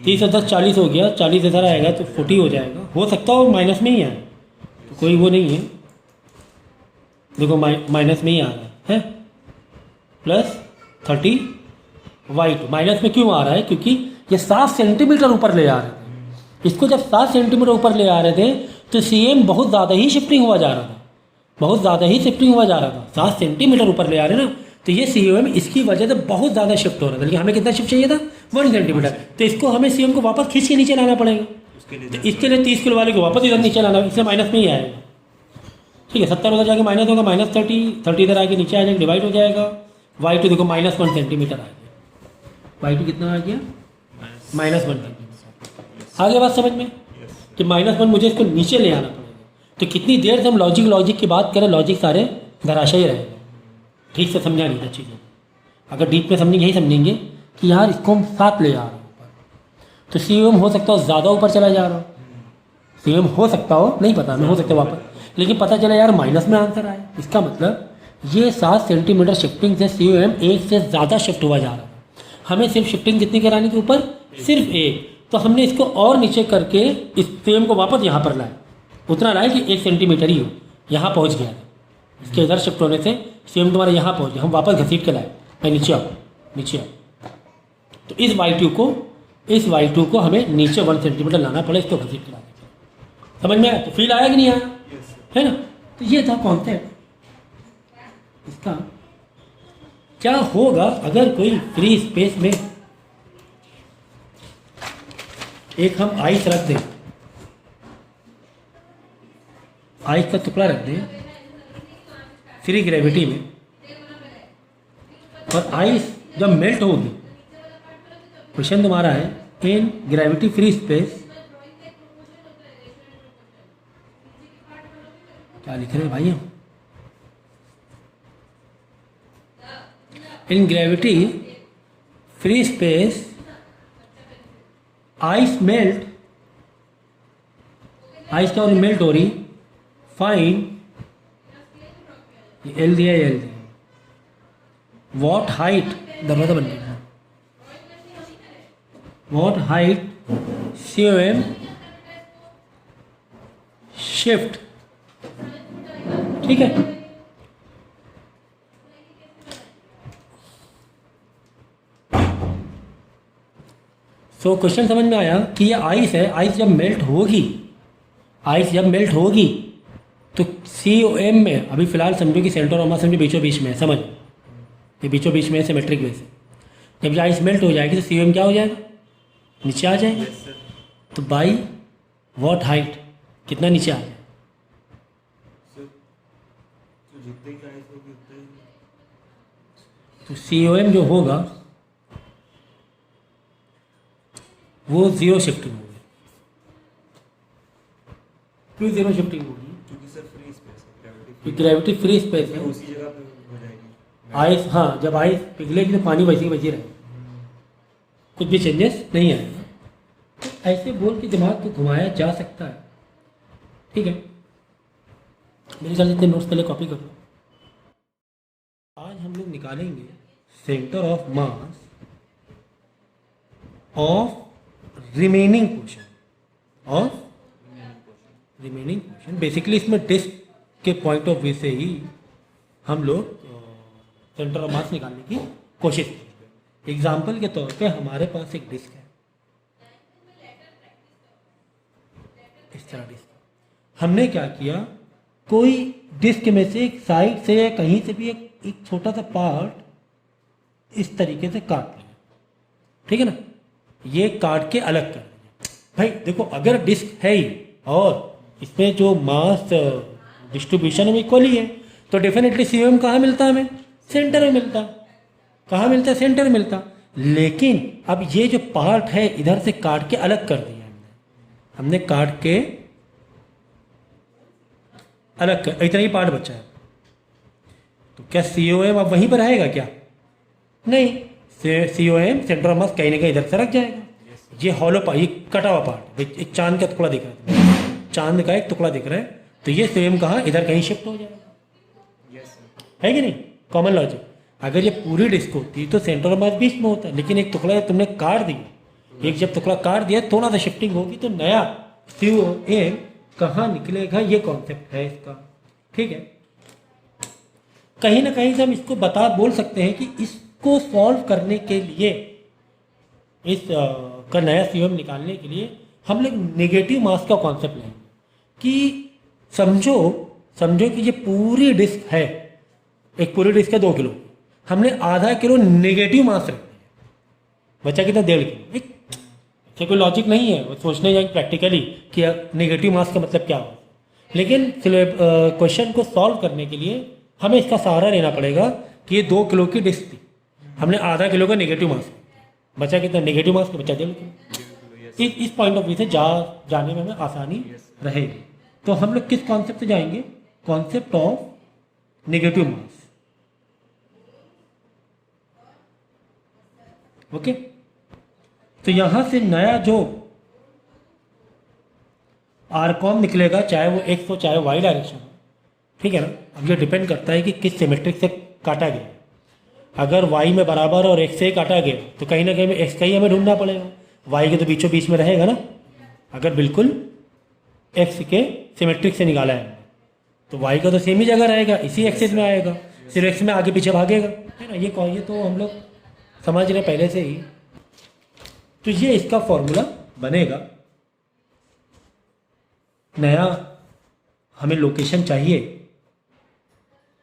A: 30 और 10 40 हो गया, 40 इधर आएगा तो 40 हो जाएगा, हो सकता हो माइनस में ही आए, तो कोई वो नहीं है, देखो माइनस में ही आ रहा है प्लस 30 y2 माइनस में क्यों आ रहा है, क्योंकि ये 7 सेंटीमीटर ऊपर ले आ रहे थे, इसको जब 7 सेंटीमीटर ऊपर ले आ रहे थे तो CM बहुत ज़्यादा ही शिफ्टिंग हुआ जा रहा था, बहुत ज़्यादा ही शिफ्टिंग हुआ जा रहा था, 7 सेंटीमीटर ऊपर ले आ रहे ना, तो ये CM इसकी वजह से बहुत ज़्यादा शिफ्ट हो रहा था, लेकिन हमें कितना शिफ्ट चाहिए था 1 सेंटीमीटर, तो इसको हमें CM को वापस खींच के नीचे लाना पड़ेगा, तो इसके लिए 30 किलो वाले को वापस इधर नीचे लाना, इससे माइनस में ही आएगा, ठीक है, 70 उधर जाके माइनस होगा, -30 इधर आके नीचे आ जाएगा, डिवाइड हो जाएगा, y2 देखो -1 सेंटीमीटर आ गया, y2 कितना आ गया -1 सेंटीमीटर, आगे बात समझ में कि -1 मुझे इसको नीचे ले आना पड़ेगा, तो कितनी देर से हम लॉजिक की बात करें, लॉजिक सारे धराशायी रहेंगे, ठीक से समझा नहीं था चीज़ें, अगर डीप में समझेंगे, यही समझेंगे कि यार इसको हम साथ ले जा रहे हैं ऊपर, तो CM हो सकता हो ज़्यादा ऊपर चला जा रहा हो, CM हो सकता हो, नहीं पता मैं, हो सकता है वापस, लेकिन पता चला यार माइनस में आंसर आया, इसका मतलब ये 7 सेंटीमीटर शिफ्टिंग से CM 1 से ज़्यादा शिफ्ट हुआ जा रहा है, हमें सिर्फ शिफ्टिंग कितनी करानी थी ऊपर, सिर्फ 1, तो हमने इसको और नीचे करके इस CM को वापस यहाँ पर लाए, उतना लाए कि 1 सेंटीमीटर ही हो, यहाँ पहुँच गया, इसके इधर शिफ्ट होने से CM तुम्हारे यहाँ पहुँच गया, हम वापस घसीट के लाए, भाई नीचे आओ, नीचे आओ, तो इस y2 को हमें नीचे 1 सेंटीमीटर लाना पड़ा, इसको घसीट के लाने, समझ में आया, तो फील आया कि नहीं आया, है ना, तो ये था कॉन्सेप्ट इसका। क्या होगा अगर कोई फ्री स्पेस में एक हम आइस रख दें, आइस का टुकड़ा रख दें फ्री ग्रेविटी में, और आइस जब मेल्ट होगी, क्वेश्चन तुम्हारा है इन ग्रेविटी फ्री स्पेस, क्या लिख रहे हैं भाई हम, इन gravity free space ice melt, ice क्या हो रही, मेल्ट हो रही, फाइंड एल दिया, एल दिया, वॉट हाइट, दबा बन गया, वॉट हाइट CM शिफ्ट, ठीक है, तो क्वेश्चन समझ में आया कि ये आइस है, आइस जब मेल्ट होगी, आइस जब मेल्ट होगी तो CM में, अभी फिलहाल समझो कि सेंटर और मास समझो बीचों बीच में है, समझ, ये बीचों बीच में है सिमेट्रिक वे से, जब ये आइस मेल्ट हो जाएगी तो CM क्या हो जाएगा, नीचे आ जाएगा, तो बाई वॉट हाइट कितना नीचे आ जाएगा, तो COM जो होगा वो 0 शिफ्टिंग होगी, क्यों 0 शिफ्टिंग होगी,
B: क्योंकि सर फ्री स्पेस है,
A: ग्रेविटी फ्री स्पेस है,
B: उसी जगह पे हो जाएगी
A: आइस, हाँ जब आइस पिघलेगी तो पानी वैसे ही बची रहेगा, कुछ भी चेंजेस नहीं आएगा, तो ऐसे बोल के दिमाग को घुमाया जा सकता है, ठीक है, मेरे ख्याल से नोट्स पहले कॉपी कर लो। आज हम लोग निकालेंगे centre of mass of remaining portion, of remaining portion, basically इसमें डिस्क के पॉइंट ऑफ व्यू से ही हम लोग सेंटर ऑफ मास निकालने की कोशिश करेंगे। एग्जाम्पल के तौर पे हमारे पास एक डिस्क है, इस तरह डिस्क, हमने क्या किया, कोई डिस्क में से एक साइड से या कहीं से भी एक छोटा सा पार्ट इस तरीके से काट लिया, ठीक है ना, ये काट के अलग कर दिया। भाई देखो अगर डिस्क है ही और इसमें जो मास डिस्ट्रीब्यूशन है इक्वली है, तो डेफिनेटली CM कहाँ मिलता है, हमें सेंटर में मिलता, कहाँ मिलता है, सेंटर में मिलता, लेकिन अब ये जो पार्ट है इधर से काट के अलग कर दिया हमने काट के अलग कर, इतना ही पार्ट बचा है, तो क्या COM अब वहीं पर रहेगा क्या, नहीं, COM सेंटर ऑफ मास कहीं ना कहीं इधर से रख जाएगा। ये हॉलो पार्ट, ये कटा हुआ पार्ट, एक चांद का टुकड़ा दिख रहा है, चांद का एक टुकड़ा दिख रहा है, तो ये COM कहाँ इधर कहीं शिफ्ट हो जाएगा।
B: Yes sir.
A: है कि नहीं, कॉमन लॉजिक। अगर ये पूरी डिस्क होती तो सेंटर ऑफ मास बीच में होता है, लेकिन एक टुकड़ा तुमने काट दिया, एक जब टुकड़ा काट दिया थोड़ा सा शिफ्टिंग होगी तो नया COM कहाँ निकलेगा, ये कॉन्सेप्ट है इसका। ठीक है, कहीं ना कहीं से हम इसको बोल सकते हैं कि इसको सॉल्व करने के लिए, इस का नया COM निकालने के लिए हम लोग नेगेटिव मास का कॉन्सेप्ट लेंगे कि समझो कि ये पूरी डिस्क है, एक पूरी डिस्क है 2 किलो, हमने आधा किलो नेगेटिव मास रख दिया, बचा कितना 1.5 किलो। एक ऐसे कोई लॉजिक नहीं है, वो सोचने जाएंगे प्रैक्टिकली कि नेगेटिव मास का मतलब क्या हो, लेकिन क्वेश्चन को सॉल्व करने के लिए हमें इसका सहारा लेना पड़ेगा कि ये 2 किलो की डिस्क थी, हमने आधा किलो का नेगेटिव मास, बचा कितना नेगेटिव मास का, बचा 1.5 किलो। इस पॉइंट ऑफ व्यू से जाने में हमें आसानी रहेगी। तो हम लोग किस कॉन्सेप्ट से जाएंगे, concept of negative mass. Okay, तो यहां से नया जो आरकॉम निकलेगा, चाहे वो एक्स हो चाहे वाई डायरेक्शन हो, ठीक है ना। अब ये डिपेंड करता है कि किस सिमेट्रिक से काटा गया। अगर वाई में बराबर और एक्स से काटा गया तो कहीं ना कहीं में एक्स का ही हमें ढूंढना पड़ेगा, वाई के तो बीचों बीच में रहेगा ना। अगर बिल्कुल एक्स के सिमेट्रिक से निकाला है तो वाई का तो सेम ही जगह रहेगा, इसी एक्सिस में आएगा, सिर्फ एक्स में आगे पीछे भागेगा, है ना। ये तो हम लोग समझ रहे पहले से ही। तो ये इसका फॉर्मूला बनेगा। नया हमें लोकेशन चाहिए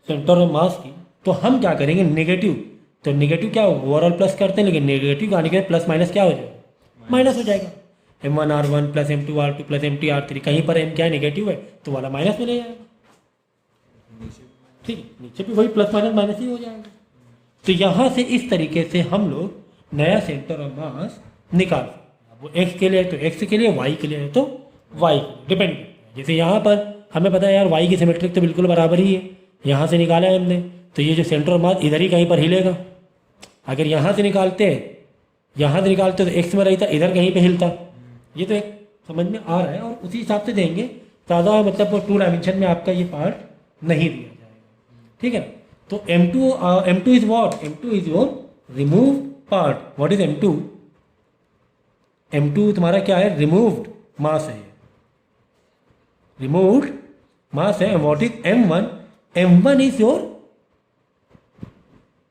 A: सेंटर ऑफ मास की, तो हम क्या करेंगे, नेगेटिव। तो नेगेटिव क्या हो, ओवरऑल प्लस करते हैं, लेकिन नेगेटिव आने के बाद प्लस माइनस क्या हो जाएगा, माइनस हो जाएगा। M1R1 plus M2R2 plus M3R3, कहीं पर M क्या है, नेगेटिव है, तो वाला माइनस में ले जाएगा। ठीक है, नीचे भी वही प्लस माइनस माइनस ही हो जाएगा। तो यहाँ से इस तरीके से हम लोग नया सेंटर ऑफ मास निकाल सकते हैं। वो एक्स के लिए तो एक्स के लिए, वाई के लिए तो वाई, डिपेंड करता है। जैसे यहाँ पर हमें पता है यार वाई की सिमेट्रिक तो बिल्कुल बराबर ही है, यहाँ से निकाला है हमने, तो ये जो सेंटर ऑफ मास इधर ही कहीं पर हिलेगा। अगर यहाँ से निकालते तो एक्स में रहता, इधर कहीं पे हिलता। ये तो एक समझ में आ रहा है, और उसी हिसाब से देंगे। ज़्यादा मतलब वो 2 डायमेंशन में आपका ये पार्ट नहीं दिया जाएगा, ठीक है ना। तो M2 is what, M2 is your remove part. What is M2? M2 तुम्हारा क्या है, रिमूव्ड मास है, रिमूव्ड मास है। What is M1? M1 is your,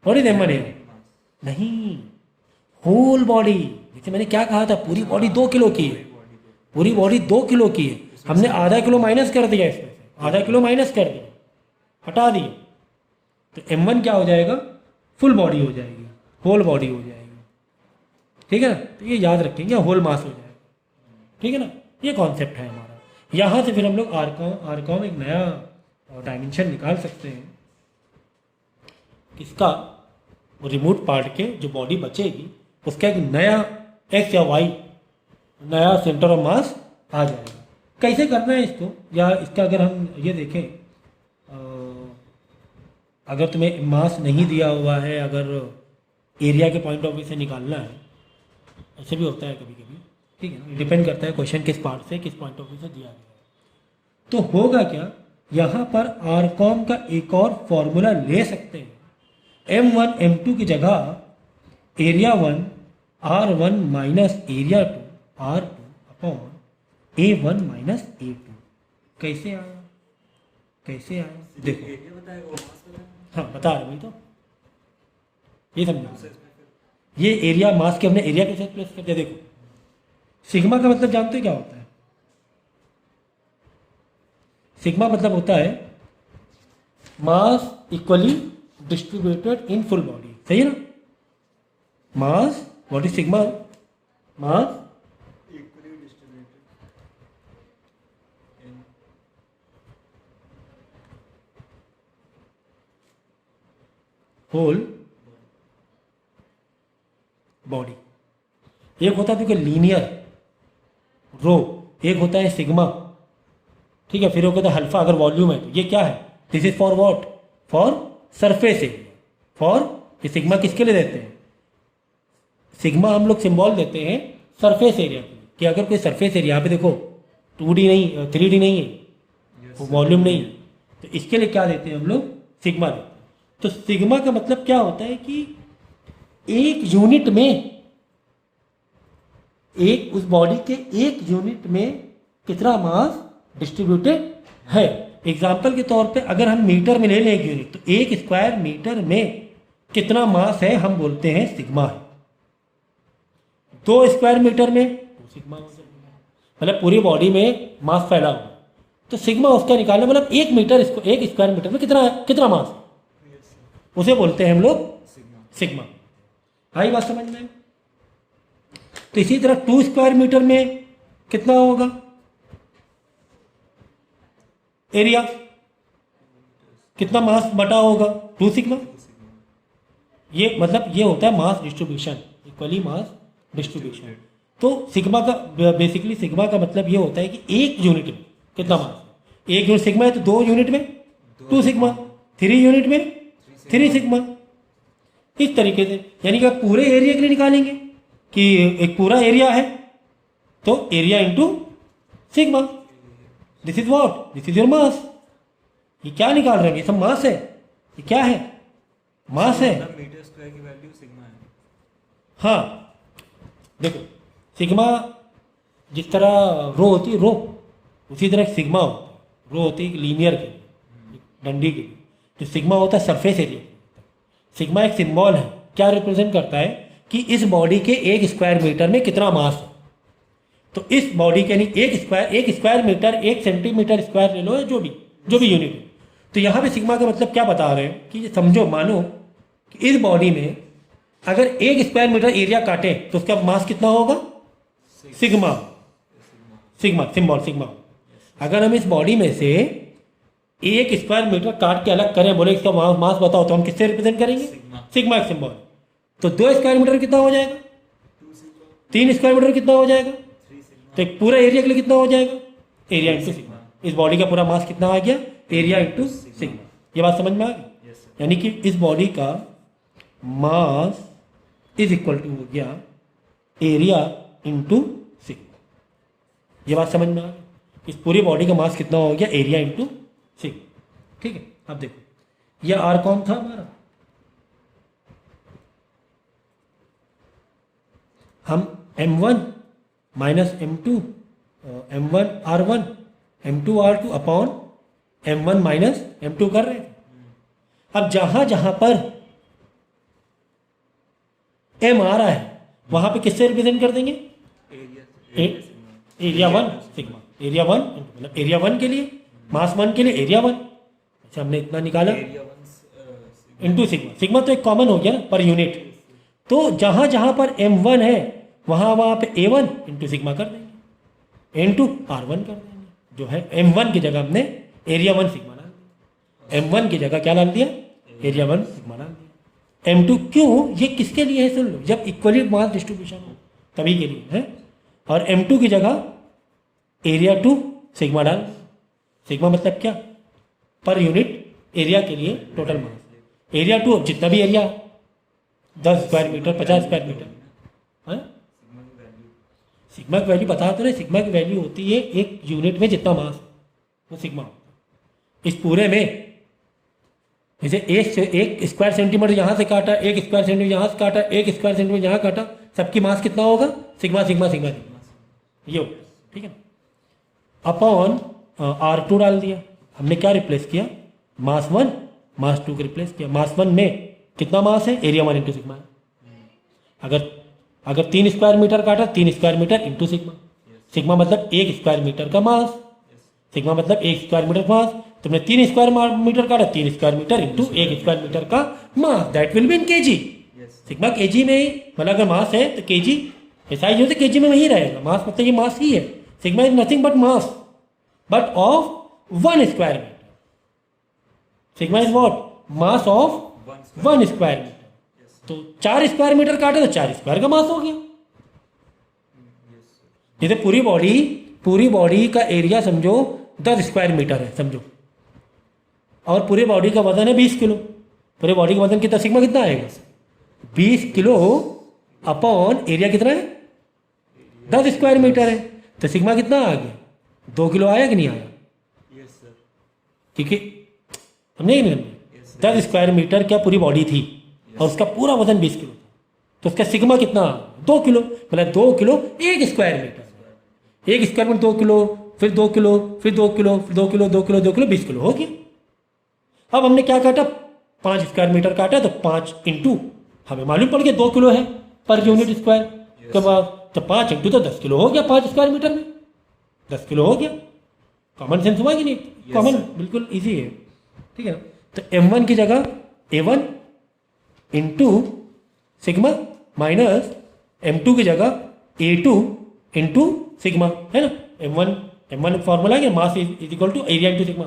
A: what is M1 है, नहीं, होल बॉडी। जैसे मैंने क्या कहा था, पूरी बॉडी 2 किलो की है, पूरी बॉडी 2 किलो की है, हमने आधा किलो माइनस कर दिया, इसमें से आधा किलो माइनस कर दिया, हटा दिया, तो M1 क्या हो जाएगा, फुल बॉडी हो जाएगी, होल बॉडी हो जाएगी, ठीक है ना। तो ये याद रखेंगे, होल मास हो जाएगा, ठीक है ना। ये कॉन्सेप्ट है हमारा। यहाँ से फिर हम लोग आरकॉम एक नया डायमेंशन निकाल सकते हैं, किसका, रिमूव पार्ट के जो बॉडी बचेगी उसका एक नया एक्स या वाई नया सेंटर ऑफ मास आ जाएगा। कैसे करना है इसको, या इसका अगर हम ये देखें, अगर तुम्हें मास नहीं दिया हुआ है, अगर एरिया के पॉइंट ऑफ व्यू से निकालना है, ऐसे भी होता है कभी कभी, ठीक है ना। डिपेंड करता है क्वेश्चन किस पार्ट से, किस पॉइंट ऑफ व्यू से दिया गया है। तो होगा क्या, यहाँ पर आरकॉम का एक और फॉर्मूला ले सकते हैं। M1 M2 की जगह area 1 R1 minus area 2 R2 upon A1 minus A2। कैसे आया, कैसे आया, देखो,
B: एरिया बताएगा और मास बताएगा।
A: हाँ बता रहे तो ये समझो, ये एरिया मास के हमने एरिया के साथ प्लेस कर दिया। देखो सिग्मा का मतलब जानते हो क्या होता है, सिग्मा मतलब होता है mass equally distributed in full body, सही है ना। Mass, what is sigma, mass
B: equally distributed in
A: whole body. एक होता है क्योंकि लीनियर रो, एक होता है सिग्मा, ठीक है, फिर एक होता है अल्फा अगर वॉल्यूम है तो। ये क्या है, this is for what, for surface area, for, ये सिग्मा किसके लिए देते हैं, सिग्मा हम लोग सिंबल देते हैं सरफेस एरिया कि अगर कोई सरफेस एरिया, यहाँ पे देखो 2D नहीं 3D नहीं है, वॉल्यूम नहीं है, तो इसके लिए क्या देते हैं हम लोग? सिग्मा देते हैं। तो सिग्मा का मतलब क्या होता है कि एक यूनिट में, एक उस बॉडी के एक यूनिट में कितना मास डिस्ट्रीब्यूटेड है। एग्जाम्पल के तौर पे अगर हम मीटर में ले लें एक यूनिट, तो एक स्क्वायर मीटर में कितना मास है हम बोलते हैं सिग्मा है। 2 स्क्वायर मीटर में 2 सिग्मा हो जाएगा, मतलब पूरी बॉडी में मास फैला हुआ, तो सिग्मा उसका निकालना, मतलब 1 मीटर इसको 1 स्क्वायर मीटर में कितना मास है, उसे बोलते हैं हम लोग सिग्मा। आई बात समझ में? तो इसी तरह 2 स्क्वायर मीटर में कितना होगा एरिया, कितना मास बटा होगा 2 सिग्मा। ये मतलब ये होता है mass distribution, equally mass distribution. तो सिग्मा का बेसिकली सिग्मा का मतलब ये होता है कि एक यूनिट में कितना मास है। एक यूनिट सिग्मा है तो 2 यूनिट में 2 सिग्मा, 3 यूनिट में 3 सिग्मा। इस तरीके से यानी कि आप पूरे एरिया के लिए निकालेंगे कि एक पूरा एरिया है तो area into sigma, this is what, this is your मास। ये क्या निकाल रहे हैं? ये सब मास है, ये क्या है? मास है।
B: मीटर स्क्वायर की वैल्यू सिग्मा है।
A: हाँ देखो, सिग्मा जिस तरह रो होती है रो, उसी तरह सिग्मा होता है। रो होती है लीनियर के लिए, डंडी के लिए, तो सिग्मा होता है सरफेस एरिया। सिग्मा एक सिंबल है, क्या रिप्रेजेंट करता है कि इस बॉडी के 1 स्क्वायर मीटर में कितना मास है। तो इस बॉडी के लिए 1 स्क्वायर मीटर 1 सेंटीमीटर स्क्वायर ले लो, जो भी यूनिट है। तो यहाँ पे सिग्मा का मतलब क्या बता रहे हैं कि समझो, मानो कि इस बॉडी में अगर 1 स्क्वायर मीटर एरिया काटे तो उसका मास कितना होगा? Sigma, symbol sigma. अगर हम इस बॉडी में से 1 स्क्वायर मीटर काट के अलग करें, बोले इसका मास बताओ, तो हम किससे रिप्रेजेंट करेंगे? सिग्मा एक सिंबल। तो 2 स्क्वायर मीटर कितना हो जाएगा? 3 स्क्वायर मीटर कितना हो जाएगा? तो एक पूरा एरिया के लिए कितना हो जाएगा? Area into sigma. इस बॉडी का पूरा मास कितना आ गया? Area into sigma. ये बात समझ में आ गई? यानी कि इस बॉडी का मास इज इक्वल टू हो गया एरिया इंटू सिग्मा। ये बात समझ में आ गई? इस पूरी बॉडी का मास कितना हो गया? Area into sigma. ठीक है, अब देखो ये आर कौन था हमारा, हम M1 minus M2 M1 R1 M2 R2 upon M1 minus M2 कर रहे थे। अब जहां जहां पर M आ रहा है वहां पे किससे रिप्रेजेंट कर देंगे? एरिया 1 सिग्मा, एरिया 1 मतलब एरिया 1 के लिए, मास 1 के लिए एरिया 1। अच्छा, हमने इतना निकाला इंटू सिग्मा। सिग्मा तो एक कॉमन हो गया ना पर यूनिट। तो जहां जहां पर M1 है वहां पे A1 इंटू सिग्मा कर देंगे, इंटू R1 कर देंगे। जो है M1 की जगह हमने एरिया 1 सिग्मा डाल दिया, M1 की जगह क्या डाल दिया? एरिया 1 सिग्मा डाल दिया। M2 क्यों? ये किसके लिए है सुन लो, जब इक्वली मास डिस्ट्रीब्यूशन हो तभी के लिए है। और M2 की जगह एरिया 2 सिग्मा डाल। सिग्मा मतलब क्या? पर यूनिट एरिया के लिए टोटल मास। एरिया 2 जितना भी area, 10 square metre 50 square metre है। सिग्मा की वैल्यू बता तो रहे, सिग्मा की वैल्यू होती है एक यूनिट में जितना मास वो सिग्मा होता है। इस पूरे में जैसे एक स्क्वायर सेंटीमीटर यहाँ से काटा, 1 स्क्वायर सेंटीमीटर यहाँ से काटा, 1 स्क्वायर सेंटीमीटर यहाँ काटा, सबकी मास कितना होगा? सिग्मा सिग्मा सिग्मा सिग्मा, ये हो। ठीक है, अपॉन R2 डाल दिया। हमने क्या रिप्लेस किया? मास 1 मास 2 को रिप्लेस किया। मास 1 में कितना मास है? एरिया 1 इंटू सिग्मा है। अगर 3 स्क्वायर मीटर काटा, 3 square metre into sigma. Sigma मतलब 1 स्क्वायर मीटर का मास, सिग्मा मतलब 1 स्क्वायर मीटर का मास। तुमने 3 स्क्वायर मीटर काटा, 3 square metre into 1 square metre का mass, that will be in kg. Sigma kg में ही, मतलब अगर मास है तो केजी ऐसा ही हो तो केजी में वही रहेगा। मास मतलब ये मास ही है। Sigma is nothing but mass, but of 1 square metre. Sigma is what? Mass of 1 square metre. तो 4 स्क्वायर मीटर काटे तो 4 स्क्वायर का मास हो गया। जैसे पूरी बॉडी का एरिया समझो 10 स्क्वायर मीटर है समझो, और पूरी बॉडी का वजन है 20 किलो। पूरे बॉडी का वजन कितना? सिग्मा कितना आएगा? 20 किलो अपॉन एरिया कितना है 10 स्क्वायर मीटर है, तो सिग्मा कितना आ गया 2 किलो आया कि नहीं आया?
B: Yes sir.
A: क्योंकि समझे कि नहीं समझे? 10 स्क्वायर मीटर क्या पूरी बॉडी थी और उसका पूरा वजन 20 किलो था, तो उसका सिग्मा कितना 2 किलो, मतलब 2 kilo 1 square metre, 1 square metre 2 kilo, फिर 2 किलो, फिर 2 किलो, फिर 2 किलो, 2 किलो, 2 किलो, 20 किलो हो गया। अब हमने क्या काटा 5 स्क्वायर मीटर काटा, तो 5 इंटू हमें मालूम पड़ गया 2 किलो है पर यूनिट स्क्वायर के बाद, तो 5 इंटू तो 10 किलो हो गया 5 स्क्वायर मीटर में 10 किलो हो गया। कॉमन सेंस हुआ कि नहीं? कॉमन बिल्कुल इजी है, ठीक है ना। तो M1 की जगह A1 into sigma minus M2 की जगह A2 इंटू सिग्मा, है ना। M1 फॉर्मूला है mass is equal to area into sigma,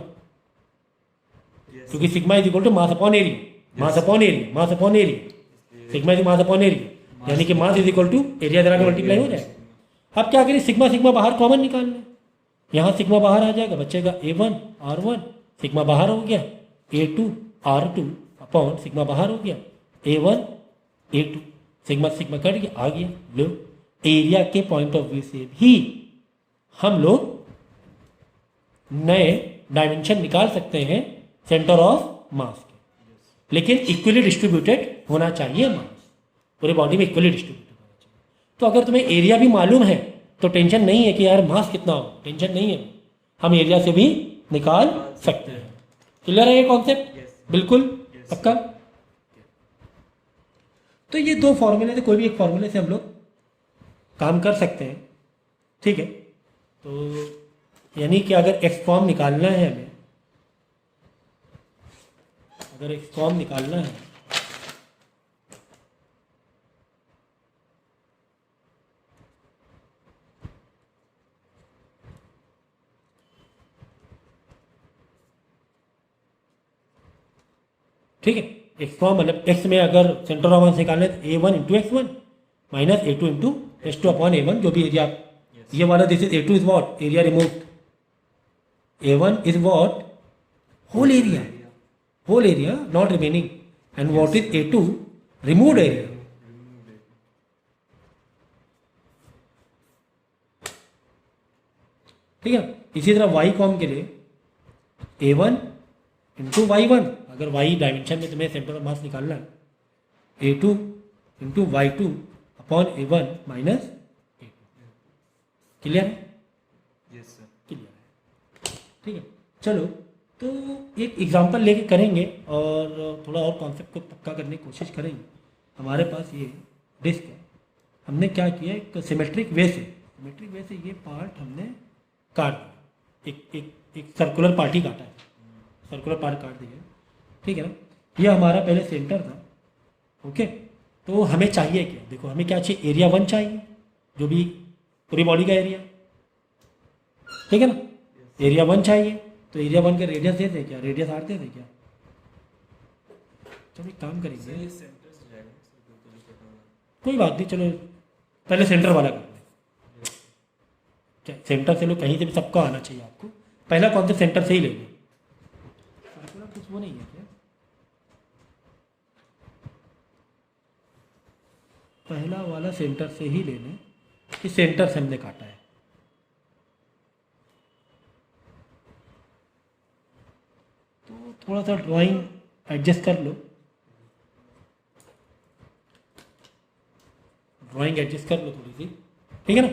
A: क्योंकि sigma is equal to mass upon area, mass upon area, mass upon area, sigma is mass upon area, यानी कि mass is equal to area जरा के multiply हो जाएगा। अब क्या करें, सिग्मा सिग्मा बाहर कॉमन निकालना है, यहाँ सिग्मा बाहर आ जाएगा, बचेगा A1 R1, सिग्मा बाहर हो गया A2 R2 अपॉन सिग्मा बाहर हो गया A1 A2, sigma sigma cut गया आ गया। लो एरिया के पॉइंट ऑफ व्यू से भी हम लोग नए डायमेंशन निकाल सकते हैं सेंटर ऑफ मास के, लेकिन इक्वली डिस्ट्रीब्यूटेड होना चाहिए मास, पूरे बॉडी में इक्वली डिस्ट्रीब्यूटेड होना चाहिए। तो अगर तुम्हें एरिया भी मालूम है तो टेंशन नहीं है कि यार मास कितना हो, टेंशन नहीं है, हम एरिया से भी निकाल सकते हैं। क्लियर है ये कॉन्सेप्ट? बिल्कुल पक्का। तो ये 2 फॉर्मूले से कोई भी एक फॉर्मूले से हम लोग काम कर सकते हैं, ठीक है। तो यानी कि अगर एक्स फॉर्म निकालना है हमें, अगर एक्स फॉर्म निकालना है ठीक है, एक्स फॉर्म मतलब एक्स में अगर सेंटर ऑफ मास निकालना है तो A1 into X1 minus A2 into H2 upon A1, जो भी एरिया ये वाला this is A2 is what area removed, A1 is what whole area not remaining, and what is A2 removed area. ठीक है, इसी तरह y कॉम के लिए A1 इंटू Y1, अगर y डायमेंशन में तुम्हें सेंटर ऑफ मास निकालना है A2 into Y2 upon A1 minus A2। Clear है?
B: Yes sir.
A: क्लियर है, ठीक है। चलो तो एक एग्जांपल लेके करेंगे और थोड़ा और कॉन्सेप्ट को पक्का करने की कोशिश करेंगे। हमारे पास ये डिस्क है, हमने क्या किया एक सिमेट्रिक वे से ये पार्ट हमने काट दिया, एक सर्कुलर पार्ट ही काटा है, सर्कुलर पार्ट काट दिया, ठीक है ना। ये हमारा पहले सेंटर था, ओके। तो हमें चाहिए क्या, देखो हमें क्या चाहिए, एरिया 1 चाहिए, जो भी पूरी बॉडी का एरिया, ठीक है ना। एरिया 1 चाहिए, तो एरिया 1 का रेडियस दे दे क्या, रेडियस आर दे दे क्या। चलो एक काम करेंगे,
B: ये सेंटर से जाएगा सर, बिल्कुल ही छोटा होगा।
A: कोई बात नहीं, चलो पहले सेंटर वाला कर लें। सेंटर से लो, कहीं से भी सबका आना चाहिए आपको, पहला कॉन्सेप्ट सेंटर से ही ले लो। कुछ वो नहीं है क्या, पहला वाला सेंटर से ही ले लें, इस सेंटर से हमने काटा है। तो थोड़ा सा ड्राइंग एडजस्ट कर लो, ड्राइंग एडजस्ट कर लो थोड़ी सी, ठीक है ना।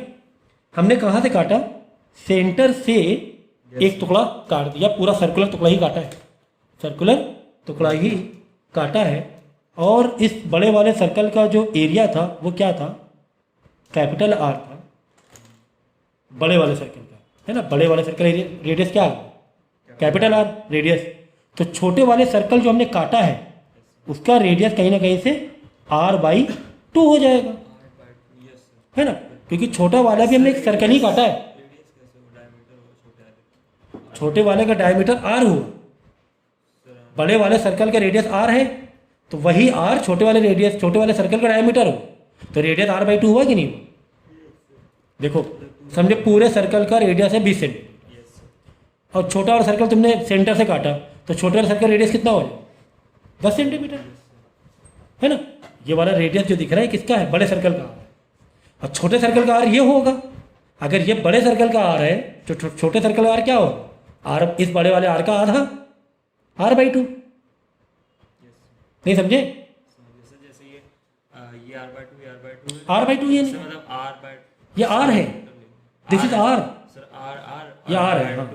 A: हमने कहाँ से काटा, सेंटर से एक टुकड़ा काट दिया, पूरा सर्कुलर टुकड़ा ही काटा है, सर्कुलर टुकड़ा ही काटा है। और इस बड़े वाले सर्कल का जो एरिया था वो क्या था, कैपिटल आर था, बड़े वाले सर्कल का, है ना। बड़े वाले सर्कल एरिया रेडियस क्या है, कैपिटल आर रेडियस। तो छोटे वाले सर्कल जो हमने काटा है उसका रेडियस कहीं ना कहीं से R/2 हो जाएगा, है ना, क्योंकि छोटा वाला भी हमने एक सर्कल ही काटा है, छोटे वाले का डायमीटर R हुआ, बड़े वाले सर्कल का रेडियस R है, तो वही R छोटे वाले सर्कल का डायमीटर हो, तो रेडियस R/2 हुआ कि नहीं हुआ। देखो समझे पूरे सर्कल का रेडियस है 20 सेंटीमीटर, और छोटा वाला सर्कल तुमने सेंटर से काटा, तो छोटे वाले सर्कल रेडियस कितना हो जाए 10 सेंटीमीटर, है ना। ये वाला रेडियस जो दिख रहा है किसका है, बड़े सर्कल का आर है, और छोटे सर्कल का आर ये होगा। अगर ये बड़े सर्कल का आर है तो छोटे सर्कल का आर क्या होगा, आर इस बड़े वाले आर का आधा, r/2। नहीं समझे,
B: जैसे जैसे ये r/2 ये r/2 है,
A: r/2 ये
B: इससे
A: नहीं,
B: मतलब r/,
A: ये आर है, this is R,
B: sir r
A: ये R है, हाँ।